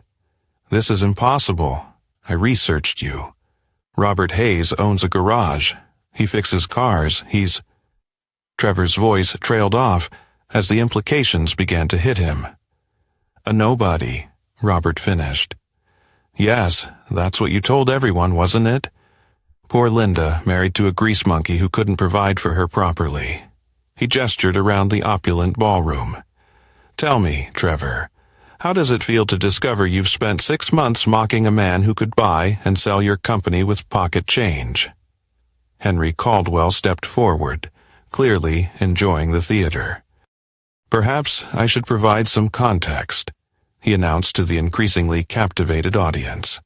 "This is impossible. I researched you. Robert Hayes owns a garage. He fixes cars. He's—" Trevor's voice trailed off as the implications began to hit him. "A nobody," Robert finished. "Yes, that's what you told everyone, wasn't it? Poor Linda, married to a grease monkey who couldn't provide for her properly." He gestured around the opulent ballroom. "Tell me, Trevor, how does it feel to discover you've spent 6 months mocking a man who could buy and sell your company with pocket change?" Henry Caldwell stepped forward, clearly enjoying the theater. "Perhaps I should provide some context," he announced to the increasingly captivated audience.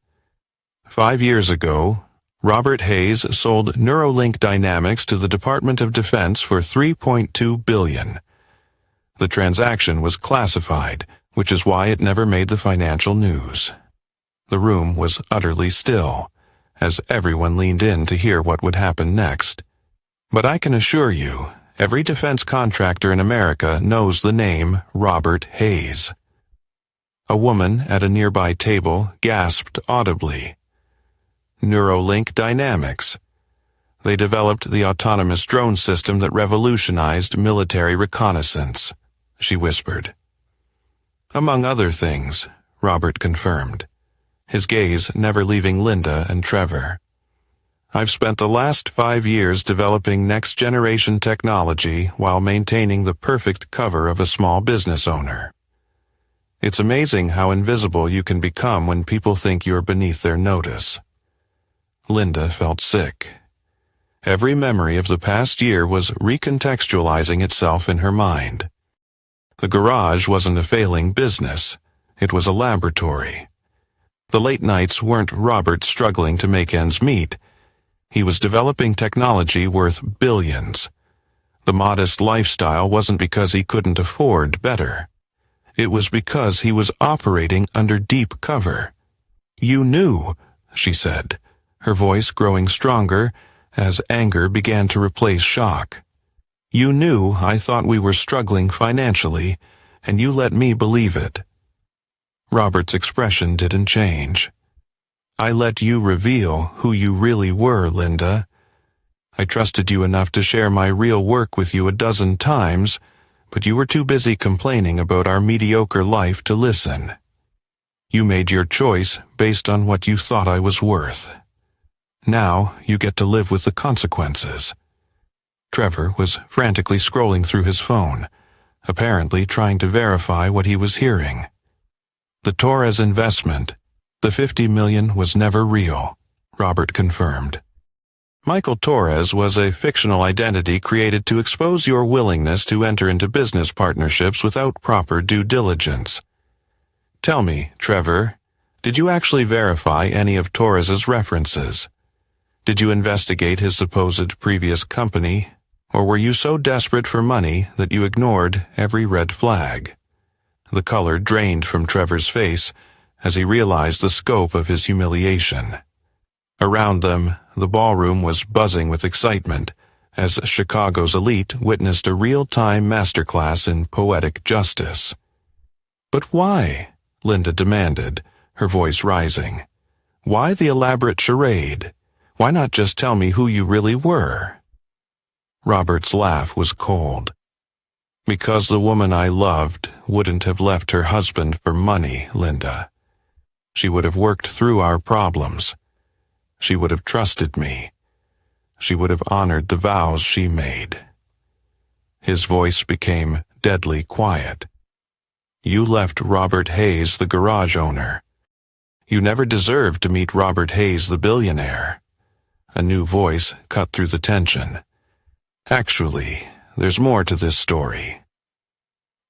5 years ago, Robert Hayes sold Neuralink Dynamics to the Department of Defense for $3.2 billion. The transaction was classified, which is why it never made the financial news. The room was utterly still, as everyone leaned in to hear what would happen next. But I can assure you, every defense contractor in America knows the name Robert Hayes. A woman at a nearby table gasped audibly. Neuralink Dynamics. They developed the autonomous drone system that revolutionized military reconnaissance, she whispered. Among other things, Robert confirmed, his gaze never leaving Linda and Trevor. I've spent the last 5 years developing next-generation technology while maintaining the perfect cover of a small business owner. It's amazing how invisible you can become when people think you're beneath their notice. Linda felt sick. Every memory of the past year was recontextualizing itself in her mind. The garage wasn't a failing business. It was a laboratory. The late nights weren't Robert struggling to make ends meet. He was developing technology worth billions. The modest lifestyle wasn't because he couldn't afford better. It was because he was operating under deep cover. You knew, she said, her voice growing stronger as anger began to replace shock. You knew I thought we were struggling financially, and you let me believe it. Robert's expression didn't change. I let you reveal who you really were, Linda. I trusted you enough to share my real work with you a dozen times, but you were too busy complaining about our mediocre life to listen. You made your choice based on what you thought I was worth. Now you get to live with the consequences. Trevor was frantically scrolling through his phone, apparently trying to verify what he was hearing. The Torres investment, the $50 million, was never real, Robert confirmed. Michael Torres was a fictional identity created to expose your willingness to enter into business partnerships without proper due diligence. Tell me, Trevor, did you actually verify any of Torres's references? Did you investigate his supposed previous company, or were you so desperate for money that you ignored every red flag? The color drained from Trevor's face as he realized the scope of his humiliation. Around them, the ballroom was buzzing with excitement as Chicago's elite witnessed a real-time masterclass in poetic justice. But why? Linda demanded, her voice rising. Why the elaborate charade? Why not just tell me who you really were? Robert's laugh was cold. Because the woman I loved wouldn't have left her husband for money, Linda. She would have worked through our problems. She would have trusted me. She would have honored the vows she made. His voice became deadly quiet. You left Robert Hayes the garage owner. You never deserved to meet Robert Hayes the billionaire. A new voice cut through the tension. Actually, there's more to this story.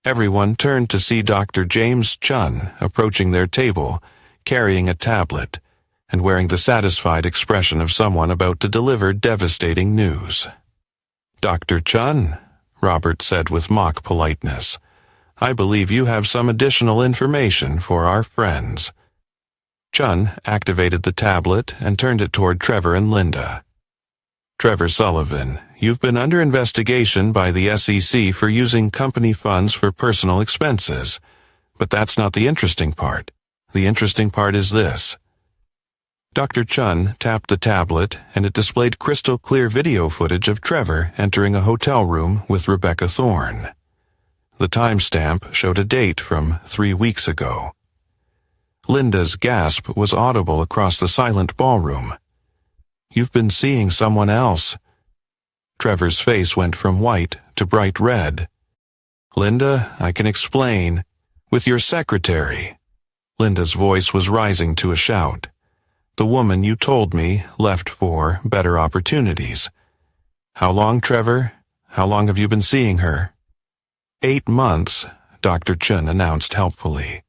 Everyone turned to see Dr. James Chun approaching their table, carrying a tablet, and wearing the satisfied expression of someone about to deliver devastating news. Dr. Chun, Robert said with mock politeness, I believe you have some additional information for our friends. Chun activated the tablet and turned it toward Trevor and Linda. Trevor Sullivan, you've been under investigation by the SEC for using company funds for personal expenses. But that's not the interesting part. The interesting part is this. Dr. Chun tapped the tablet and it displayed crystal clear video footage of Trevor entering a hotel room with Rebecca Thorne. The timestamp showed a date from 3 weeks ago. Linda's gasp was audible across the silent ballroom. You've been seeing someone else. Trevor's face went from white to bright red. Linda, I can explain. With your secretary. Linda's voice was rising to a shout. The woman you told me left for better opportunities. How long, Trevor? How long have you been seeing her? 8 months, Dr. Chun announced helpfully.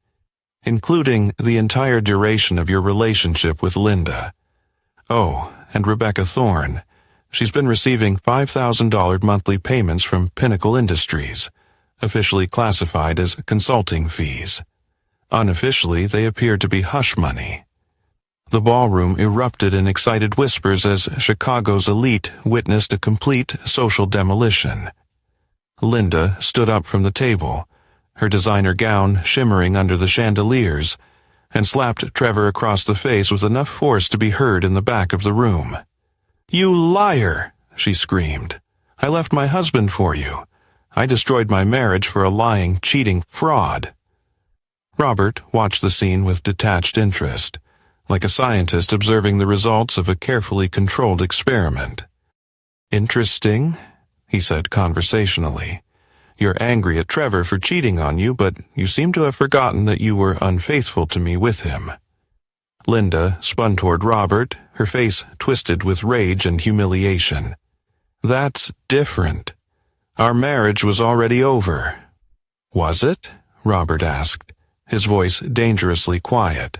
Including the entire duration of your relationship with Linda. Oh, and Rebecca Thorne. She's been receiving $5,000 monthly payments from Pinnacle Industries, officially classified as consulting fees. Unofficially, they appear to be hush money. The ballroom erupted in excited whispers as Chicago's elite witnessed a complete social demolition. Linda stood up from the table, her designer gown shimmering under the chandeliers, and slapped Trevor across the face with enough force to be heard in the back of the room. "You liar!" she screamed. "I left my husband for you. I destroyed my marriage for a lying, cheating fraud." Robert watched the scene with detached interest, like a scientist observing the results of a carefully controlled experiment. "Interesting," he said conversationally. "You're angry at Trevor for cheating on you, but you seem to have forgotten that you were unfaithful to me with him." Linda spun toward Robert, her face twisted with rage and humiliation. "That's different. Our marriage was already over." "Was it?" Robert asked, his voice dangerously quiet.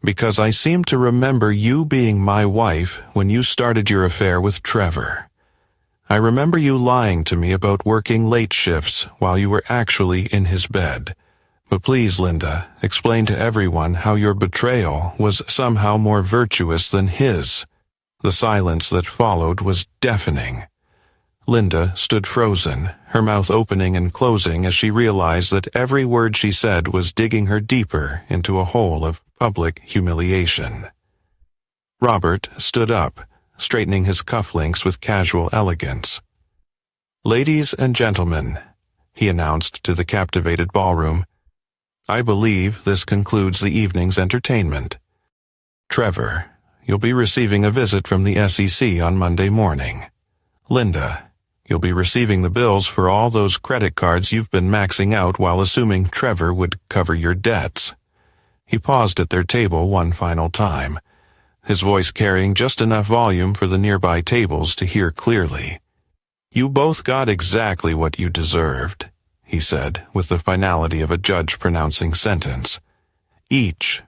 "Because I seem to remember you being my wife when you started your affair with Trevor. I remember you lying to me about working late shifts while you were actually in his bed. But please, Linda, explain to everyone how your betrayal was somehow more virtuous than his." The silence that followed was deafening. Linda stood frozen, her mouth opening and closing as she realized that every word she said was digging her deeper into a hole of public humiliation. Robert stood up, straightening his cufflinks with casual elegance. "Ladies and gentlemen," he announced to the captivated ballroom, "I believe this concludes the evening's entertainment. Trevor, you'll be receiving a visit from the SEC on Monday morning. Linda, you'll be receiving the bills for all those credit cards you've been maxing out while assuming Trevor would cover your debts." He paused at their table one final time, his voice carrying just enough volume for the nearby tables to hear clearly. "You both got exactly what you deserved," he said, with the finality of a judge pronouncing sentence. "Each."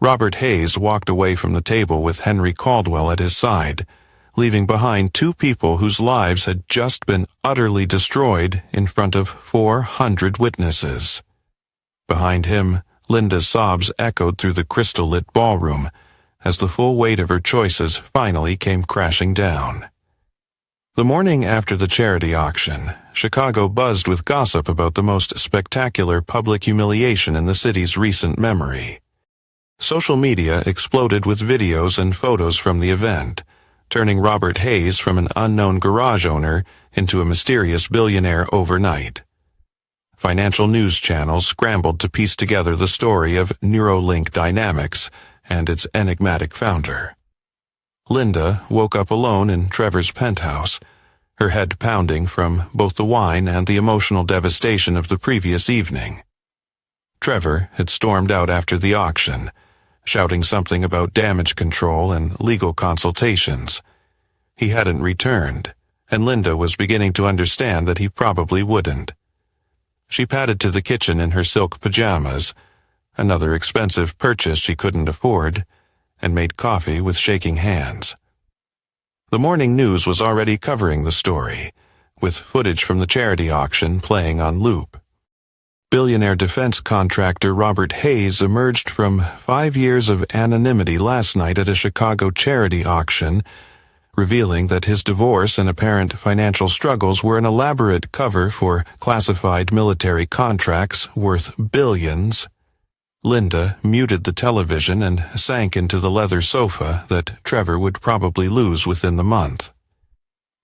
Robert Hayes walked away from the table with Henry Caldwell at his side, leaving behind two people whose lives had just been utterly destroyed in front of 400 witnesses. Behind him, Linda's sobs echoed through the crystal-lit ballroom as the full weight of her choices finally came crashing down. The morning after the charity auction, Chicago buzzed with gossip about the most spectacular public humiliation in the city's recent memory. Social media exploded with videos and photos from the event, turning Robert Hayes from an unknown garage owner into a mysterious billionaire overnight. Financial news channels scrambled to piece together the story of Neuralink Dynamics and its enigmatic founder. Linda woke up alone in Trevor's penthouse, her head pounding from both the wine and the emotional devastation of the previous evening. Trevor had stormed out after the auction, shouting something about damage control and legal consultations. He hadn't returned, and Linda was beginning to understand that he probably wouldn't. She padded to the kitchen in her silk pajamas, another expensive purchase she couldn't afford, and made coffee with shaking hands. The morning news was already covering the story, with footage from the charity auction playing on loop. Billionaire defense contractor Robert Hayes emerged from 5 years of anonymity last night at a Chicago charity auction, revealing that his divorce and apparent financial struggles were an elaborate cover for classified military contracts worth billions. Linda muted the television and sank into the leather sofa that Trevor would probably lose within the month.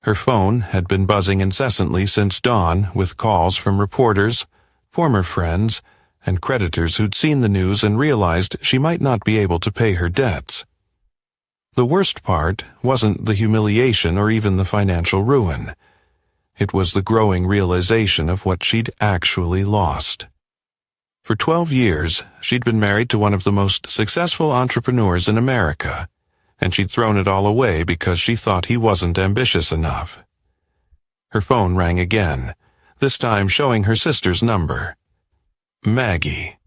Her phone had been buzzing incessantly since dawn with calls from reporters, former friends, and creditors who'd seen the news and realized she might not be able to pay her debts. The worst part wasn't the humiliation or even the financial ruin. It was the growing realization of what she'd actually lost. For 12 years, she'd been married to one of the most successful entrepreneurs in America, and she'd thrown it all away because she thought he wasn't ambitious enough. Her phone rang again, this time showing her sister's number. "Maggie,"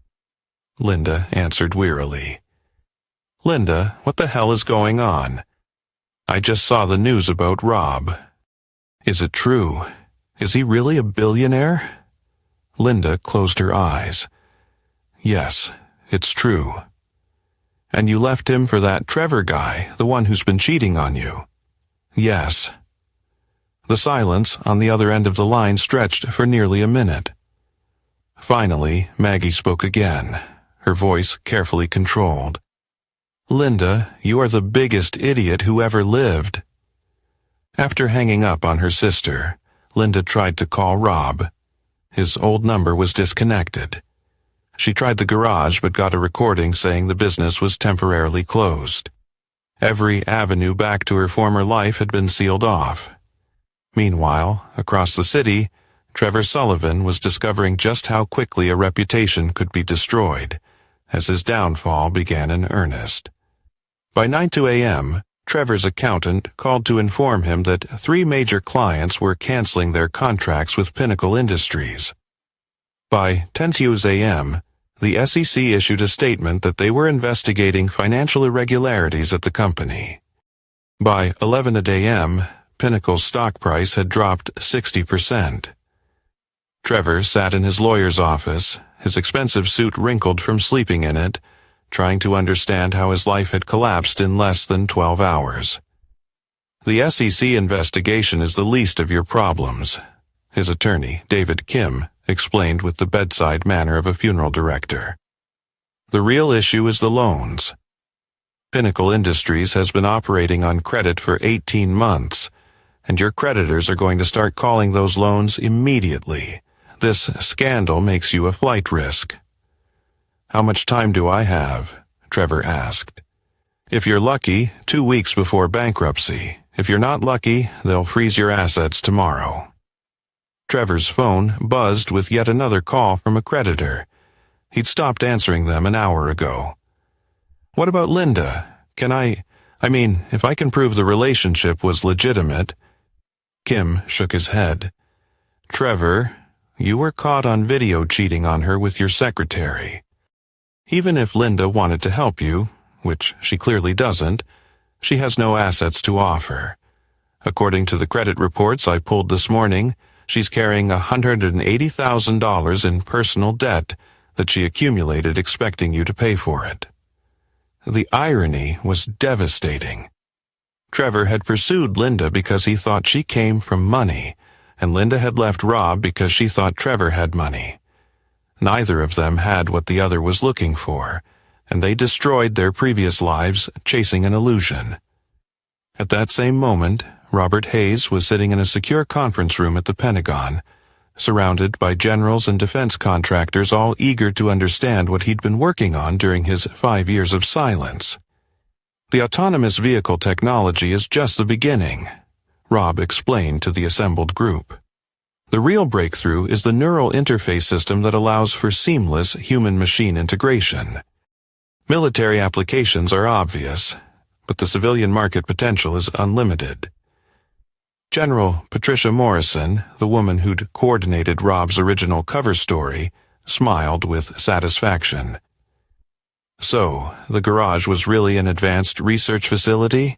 Linda answered wearily. "Linda, what the hell is going on? I just saw the news about Rob. Is it true? Is he really a billionaire?" Linda closed her eyes. "Yes, it's true." And you left him for that Trevor guy, the one who's been cheating on you? Yes. The silence on the other end of the line stretched for nearly a minute. Finally, Maggie spoke again, her voice carefully controlled. Linda, you are the biggest idiot who ever lived. After hanging up on her sister, Linda tried to call Rob. His old number was disconnected. She tried the garage but got a recording saying the business was temporarily closed. Every avenue back to her former life had been sealed off. Meanwhile, across the city, Trevor Sullivan was discovering just how quickly a reputation could be destroyed, as his downfall began in earnest. By 9 a.m., Trevor's accountant called to inform him that 3 major clients were canceling their contracts with Pinnacle Industries. By 10 a.m., the SEC issued a statement that they were investigating financial irregularities at the company. By 11 a.m., Pinnacle's stock price had dropped 60%. Trevor sat in his lawyer's office, his expensive suit wrinkled from sleeping in it, trying to understand how his life had collapsed in less than 12 hours. The SEC investigation is the least of your problems, his attorney, David Kim, explained with the bedside manner of a funeral director. The real issue is the loans. Pinnacle Industries has been operating on credit for 18 months, and your creditors are going to start calling those loans immediately. This scandal makes you a flight risk. How much time do I have? Trevor asked. If you're lucky, 2 weeks before bankruptcy. If you're not lucky, they'll freeze your assets tomorrow. Trevor's phone buzzed with yet another call from a creditor. He'd stopped answering them an hour ago. What about Linda? If I can prove the relationship was legitimate. Kim shook his head. Trevor, you were caught on video cheating on her with your secretary. Even if Linda wanted to help you, which she clearly doesn't, she has no assets to offer. According to the credit reports I pulled this morning, she's carrying $180,000 in personal debt that she accumulated expecting you to pay for it. The irony was devastating. Trevor had pursued Linda because he thought she came from money, and Linda had left Rob because she thought Trevor had money. Neither of them had what the other was looking for, and they destroyed their previous lives chasing an illusion. At that same moment, Robert Hayes was sitting in a secure conference room at the Pentagon, surrounded by generals and defense contractors all eager to understand what he'd been working on during his 5 years of silence. The autonomous vehicle technology is just the beginning, Rob explained to the assembled group. The real breakthrough is the neural interface system that allows for seamless human-machine integration. Military applications are obvious, but the civilian market potential is unlimited. General Patricia Morrison, the woman who'd coordinated Rob's original cover story, smiled with satisfaction. So, the garage was really an advanced research facility?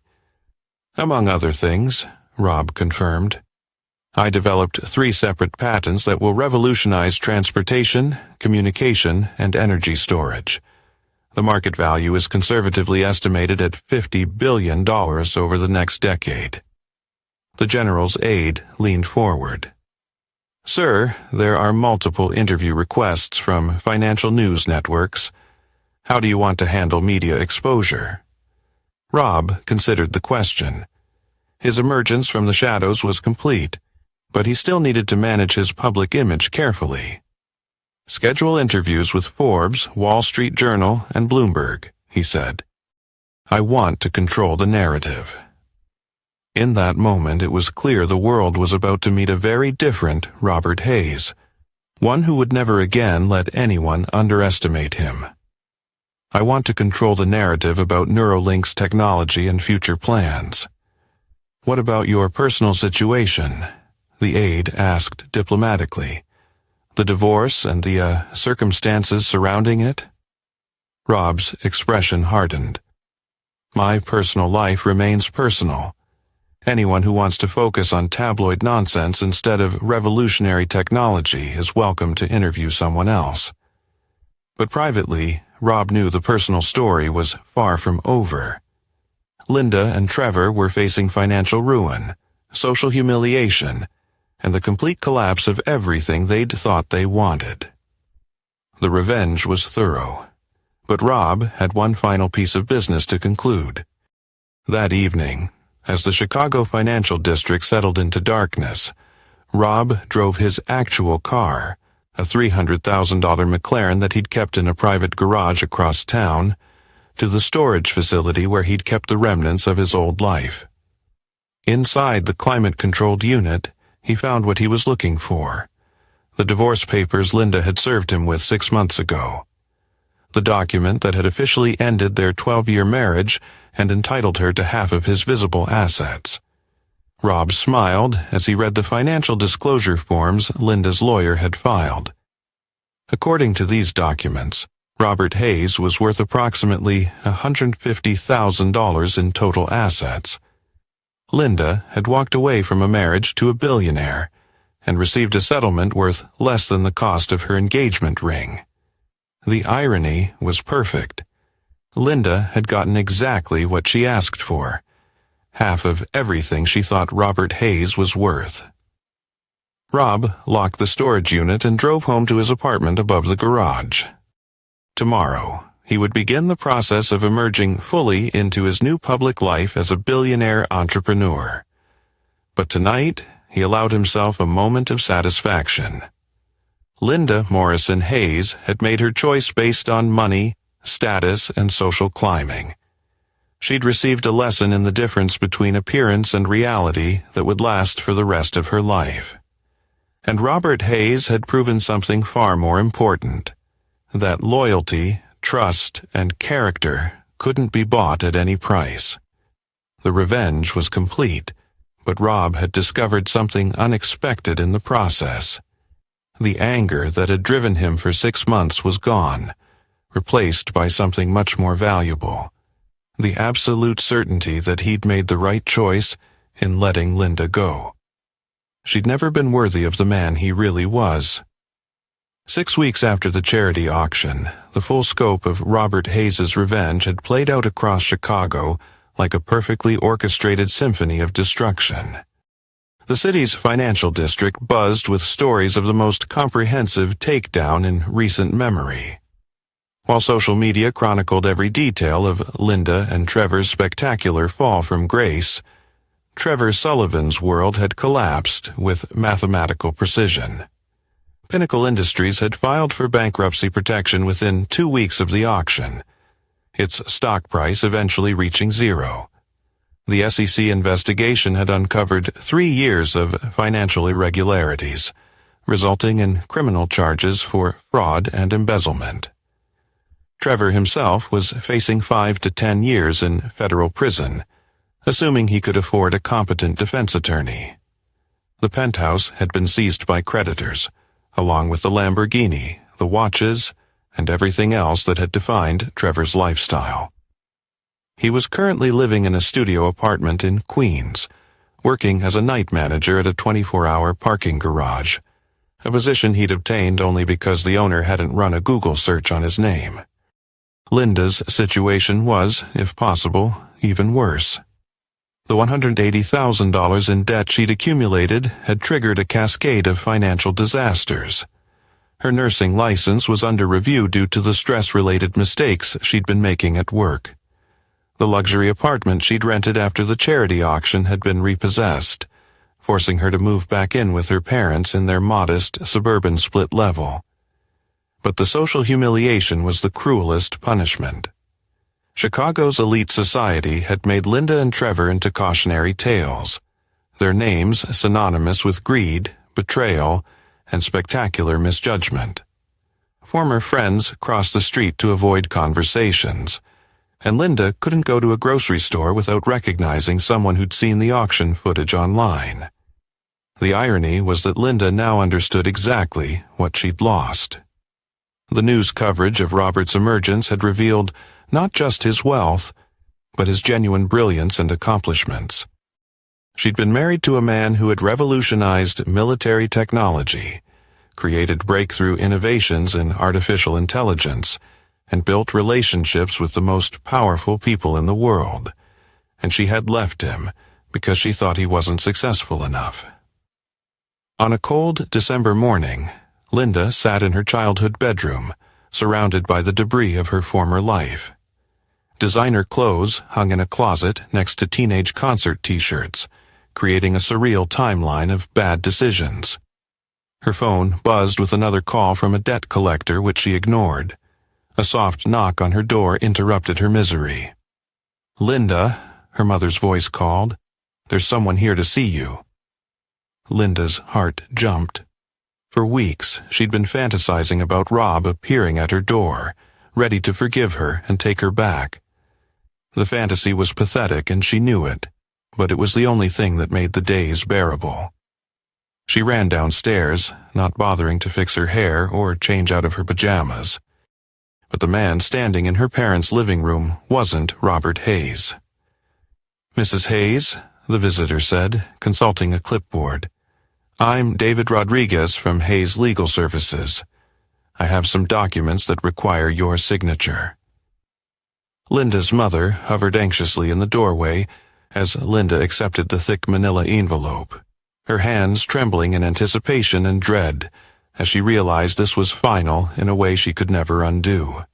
Among other things, Rob confirmed. I developed 3 separate patents that will revolutionize transportation, communication, and energy storage. The market value is conservatively estimated at $50 billion over the next decade. The general's aide leaned forward. Sir, there are multiple interview requests from financial news networks. How do you want to handle media exposure? Rob considered the question. His emergence from the shadows was complete, but he still needed to manage his public image carefully. Schedule interviews with Forbes, Wall Street Journal, and Bloomberg, he said. I want to control the narrative. In that moment, it was clear the world was about to meet a very different Robert Hayes, one who would never again let anyone underestimate him. I want to control the narrative about Neuralink's technology and future plans. What about your personal situation? The aide asked diplomatically. The divorce and the circumstances surrounding it? Rob's expression hardened. My personal life remains personal. Anyone who wants to focus on tabloid nonsense instead of revolutionary technology is welcome to interview someone else. But privately, Rob knew the personal story was far from over. Linda and Trevor were facing financial ruin, social humiliation, and the complete collapse of everything they'd thought they wanted. The revenge was thorough, but Rob had one final piece of business to conclude. That evening, as the Chicago financial district settled into darkness, Rob drove his actual car, a $300,000 McLaren that he'd kept in a private garage across town, to the storage facility where he'd kept the remnants of his old life. Inside the climate-controlled unit, he found what he was looking for: the divorce papers Linda had served him with 6 months ago. The document that had officially ended their 12-year marriage and entitled her to half of his visible assets. Rob smiled as he read the financial disclosure forms Linda's lawyer had filed. According to these documents, Robert Hayes was worth approximately $150,000 in total assets. Linda had walked away from a marriage to a billionaire and received a settlement worth less than the cost of her engagement ring. The irony was perfect. Linda had gotten exactly what she asked for, half of everything she thought Robert Hayes was worth. Rob locked the storage unit and drove home to his apartment above the garage. Tomorrow, he would begin the process of emerging fully into his new public life as a billionaire entrepreneur. But tonight, he allowed himself a moment of satisfaction. Linda Morrison Hayes had made her choice based on money, status, and social climbing. She'd received a lesson in the difference between appearance and reality that would last for the rest of her life. And Robert Hayes had proven something far more important: that loyalty, trust, and character couldn't be bought at any price. The revenge was complete, but Rob had discovered something unexpected in the process. The anger that had driven him for 6 months was gone, replaced by something much more valuable: the absolute certainty that he'd made the right choice in letting Linda go. She'd never been worthy of the man he really was. 6 weeks after the charity auction, the full scope of Robert Hayes's revenge had played out across Chicago like a perfectly orchestrated symphony of destruction. The city's financial district buzzed with stories of the most comprehensive takedown in recent memory. While social media chronicled every detail of Linda and Trevor's spectacular fall from grace, Trevor Sullivan's world had collapsed with mathematical precision. Pinnacle Industries had filed for bankruptcy protection within 2 weeks of the auction, its stock price eventually reaching zero. The SEC investigation had uncovered 3 years of financial irregularities, resulting in criminal charges for fraud and embezzlement. Trevor himself was facing 5 to 10 years in federal prison, assuming he could afford a competent defense attorney. The penthouse had been seized by creditors, along with the Lamborghini, the watches, and everything else that had defined Trevor's lifestyle. He was currently living in a studio apartment in Queens, working as a night manager at a 24-hour parking garage, a position he'd obtained only because the owner hadn't run a Google search on his name. Linda's situation was, if possible, even worse. The $180,000 in debt she'd accumulated had triggered a cascade of financial disasters. Her nursing license was under review due to the stress-related mistakes she'd been making at work. The luxury apartment she'd rented after the charity auction had been repossessed, forcing her to move back in with her parents in their modest suburban split level. But the social humiliation was the cruelest punishment. Chicago's elite society had made Linda and Trevor into cautionary tales, their names synonymous with greed, betrayal, and spectacular misjudgment. Former friends crossed the street to avoid conversations, and Linda couldn't go to a grocery store without recognizing someone who'd seen the auction footage online. The irony was that Linda now understood exactly what she'd lost. The news coverage of Robert's emergence had revealed not just his wealth, but his genuine brilliance and accomplishments. She'd been married to a man who had revolutionized military technology, created breakthrough innovations in artificial intelligence, and built relationships with the most powerful people in the world, and she had left him because she thought he wasn't successful enough. On a cold December morning, Linda sat in her childhood bedroom, surrounded by the debris of her former life. Designer clothes hung in a closet next to teenage concert t-shirts, creating a surreal timeline of bad decisions. Her phone buzzed with another call from a debt collector which she ignored. A soft knock on her door interrupted her misery. "Linda," her mother's voice called, "there's someone here to see you." Linda's heart jumped. For weeks, she'd been fantasizing about Rob appearing at her door, ready to forgive her and take her back. The fantasy was pathetic and she knew it, but it was the only thing that made the days bearable. She ran downstairs, not bothering to fix her hair or change out of her pajamas. But the man standing in her parents' living room wasn't Robert Hayes. "Mrs. Hayes," the visitor said, consulting a clipboard. "I'm David Rodriguez from Hayes Legal Services. I have some documents that require your signature." Linda's mother hovered anxiously in the doorway as Linda accepted the thick manila envelope, her hands trembling in anticipation and dread as she realized this was final in a way she could never undo.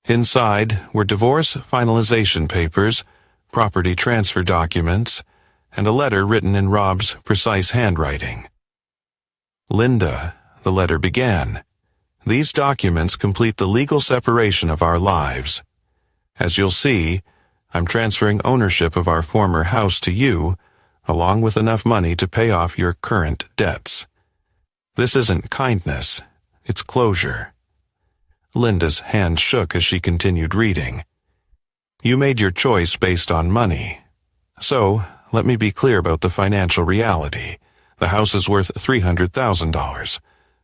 Inside were divorce finalization papers, property transfer documents, and a letter written in Rob's precise handwriting. "Linda," the letter began, "these documents complete the legal separation of our lives. As you'll see, I'm transferring ownership of our former house to you, along with enough money to pay off your current debts. This isn't kindness, it's closure." Linda's hand shook as she continued reading. "You made your choice based on money. So, let me be clear about the financial reality. The house is worth $300,000.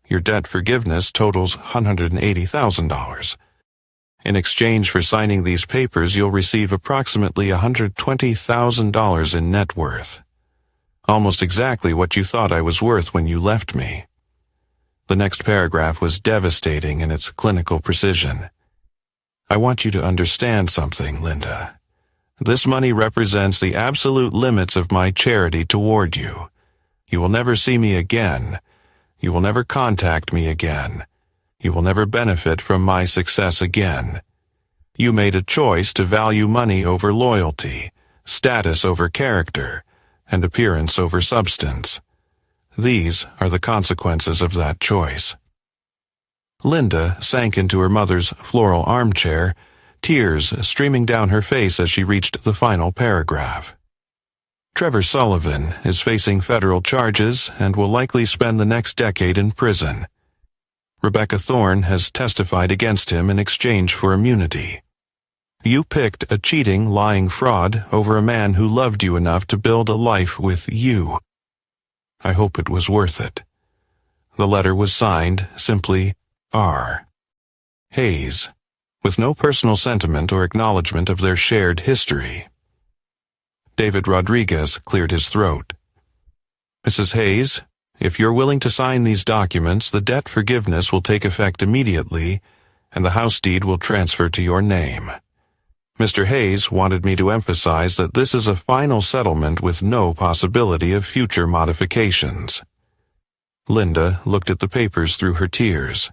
Your debt forgiveness totals $180,000. In exchange for signing these papers, you'll receive approximately $120,000 in net worth. Almost exactly what you thought I was worth when you left me." The next paragraph was devastating in its clinical precision. "I want you to understand something, Linda. This money represents the absolute limits of my charity toward you. You will never see me again. You will never contact me again. You will never benefit from my success again. You made a choice to value money over loyalty, status over character, and appearance over substance. These are the consequences of that choice." Linda sank into her mother's floral armchair, tears streaming down her face as she reached the final paragraph. "Trevor Sullivan is facing federal charges and will likely spend the next decade in prison. Rebecca Thorne has testified against him in exchange for immunity. You picked a cheating, lying fraud over a man who loved you enough to build a life with you. I hope it was worth it." The letter was signed simply R. Hayes, with no personal sentiment or acknowledgement of their shared history. David Rodriguez cleared his throat. "Mrs. Hayes, if you're willing to sign these documents, the debt forgiveness will take effect immediately, and the house deed will transfer to your name. Mr. Hayes wanted me to emphasize that this is a final settlement with no possibility of future modifications." Linda looked at the papers through her tears.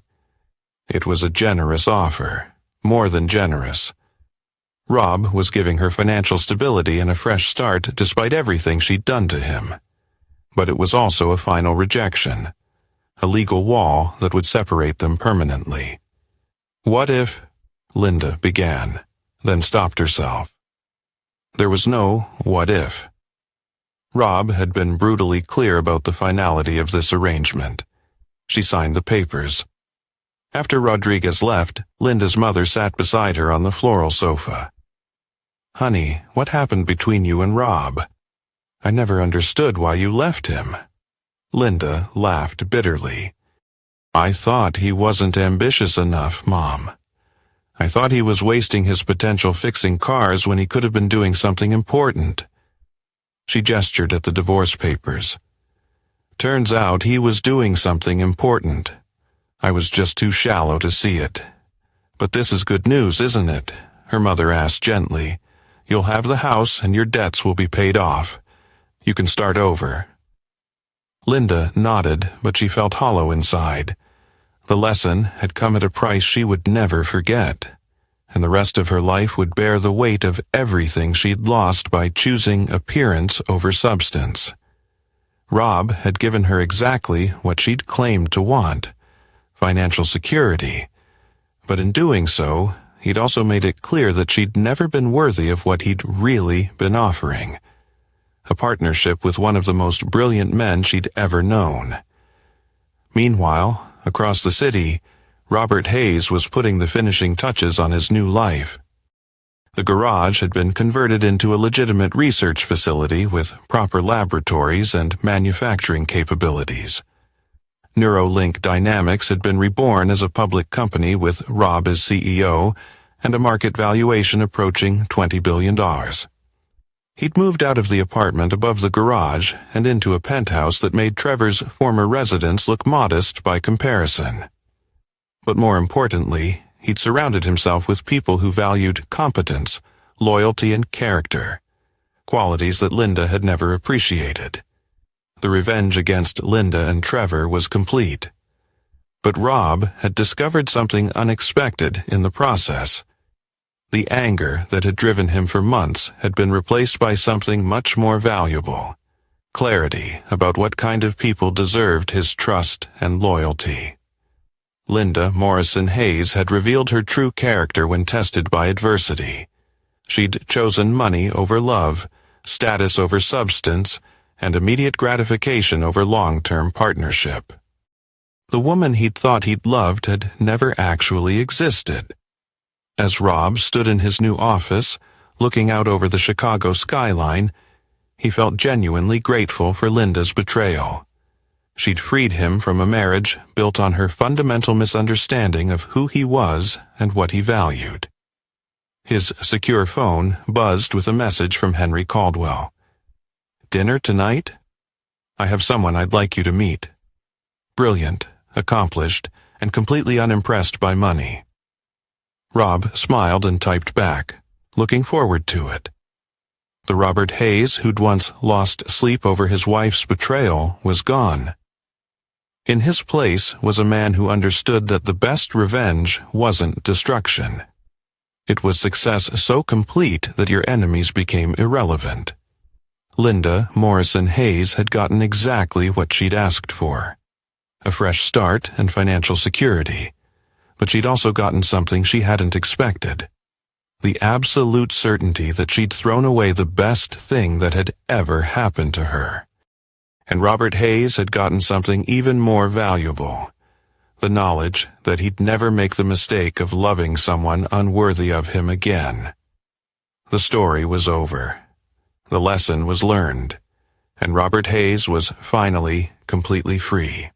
It was a generous offer, more than generous. Rob was giving her financial stability and a fresh start despite everything she'd done to him. But it was also a final rejection, a legal wall that would separate them permanently. "What if—" Linda began, then stopped herself. There was no what if. Rob had been brutally clear about the finality of this arrangement. She signed the papers. After Rodriguez left, Linda's mother sat beside her on the floral sofa. "Honey, what happened between you and Rob? I never understood why you left him." Linda laughed bitterly. "I thought he wasn't ambitious enough, Mom. I thought he was wasting his potential fixing cars when he could have been doing something important." She gestured at the divorce papers. "Turns out he was doing something important. I was just too shallow to see it. "But this is good news, isn't it?" her mother asked gently. "You'll have the house and your debts will be paid off. You can start over." Linda nodded, but she felt hollow inside. The lesson had come at a price she would never forget, and the rest of her life would bear the weight of everything she'd lost by choosing appearance over substance. Rob had given her exactly what she'd claimed to want: financial security. But in doing so, he'd also made it clear that she'd never been worthy of what he'd really been offering: a partnership with one of the most brilliant men she'd ever known. Meanwhile, across the city, Robert Hayes was putting the finishing touches on his new life. The garage had been converted into a legitimate research facility with proper laboratories and manufacturing capabilities. Neuralink Dynamics had been reborn as a public company with Rob as CEO and a market valuation approaching $20 billion. He'd moved out of the apartment above the garage and into a penthouse that made Trevor's former residence look modest by comparison. But more importantly, he'd surrounded himself with people who valued competence, loyalty, and character, qualities that Linda had never appreciated. The revenge against Linda and Trevor was complete. But Rob had discovered something unexpected in the process. The anger that had driven him for months had been replaced by something much more valuable: clarity about what kind of people deserved his trust and loyalty. Linda Morrison Hayes had revealed her true character when tested by adversity. She'd chosen money over love, status over substance, and immediate gratification over long-term partnership. The woman he'd thought he'd loved had never actually existed. As Rob stood in his new office, looking out over the Chicago skyline, he felt genuinely grateful for Linda's betrayal. She'd freed him from a marriage built on her fundamental misunderstanding of who he was and what he valued. His secure phone buzzed with a message from Henry Caldwell. "Dinner tonight? I have someone I'd like you to meet. Brilliant, accomplished, and completely unimpressed by money." Rob smiled and typed back, looking forward to it. The Robert Hayes who'd once lost sleep over his wife's betrayal was gone. In his place was a man who understood that the best revenge wasn't destruction. It was success so complete that your enemies became irrelevant. Linda Morrison Hayes had gotten exactly what she'd asked for: a fresh start and financial security. But she'd also gotten something she hadn't expected: the absolute certainty that she'd thrown away the best thing that had ever happened to her. And Robert Hayes had gotten something even more valuable: the knowledge that he'd never make the mistake of loving someone unworthy of him again. The story was over. The lesson was learned, and Robert Hayes was finally completely free.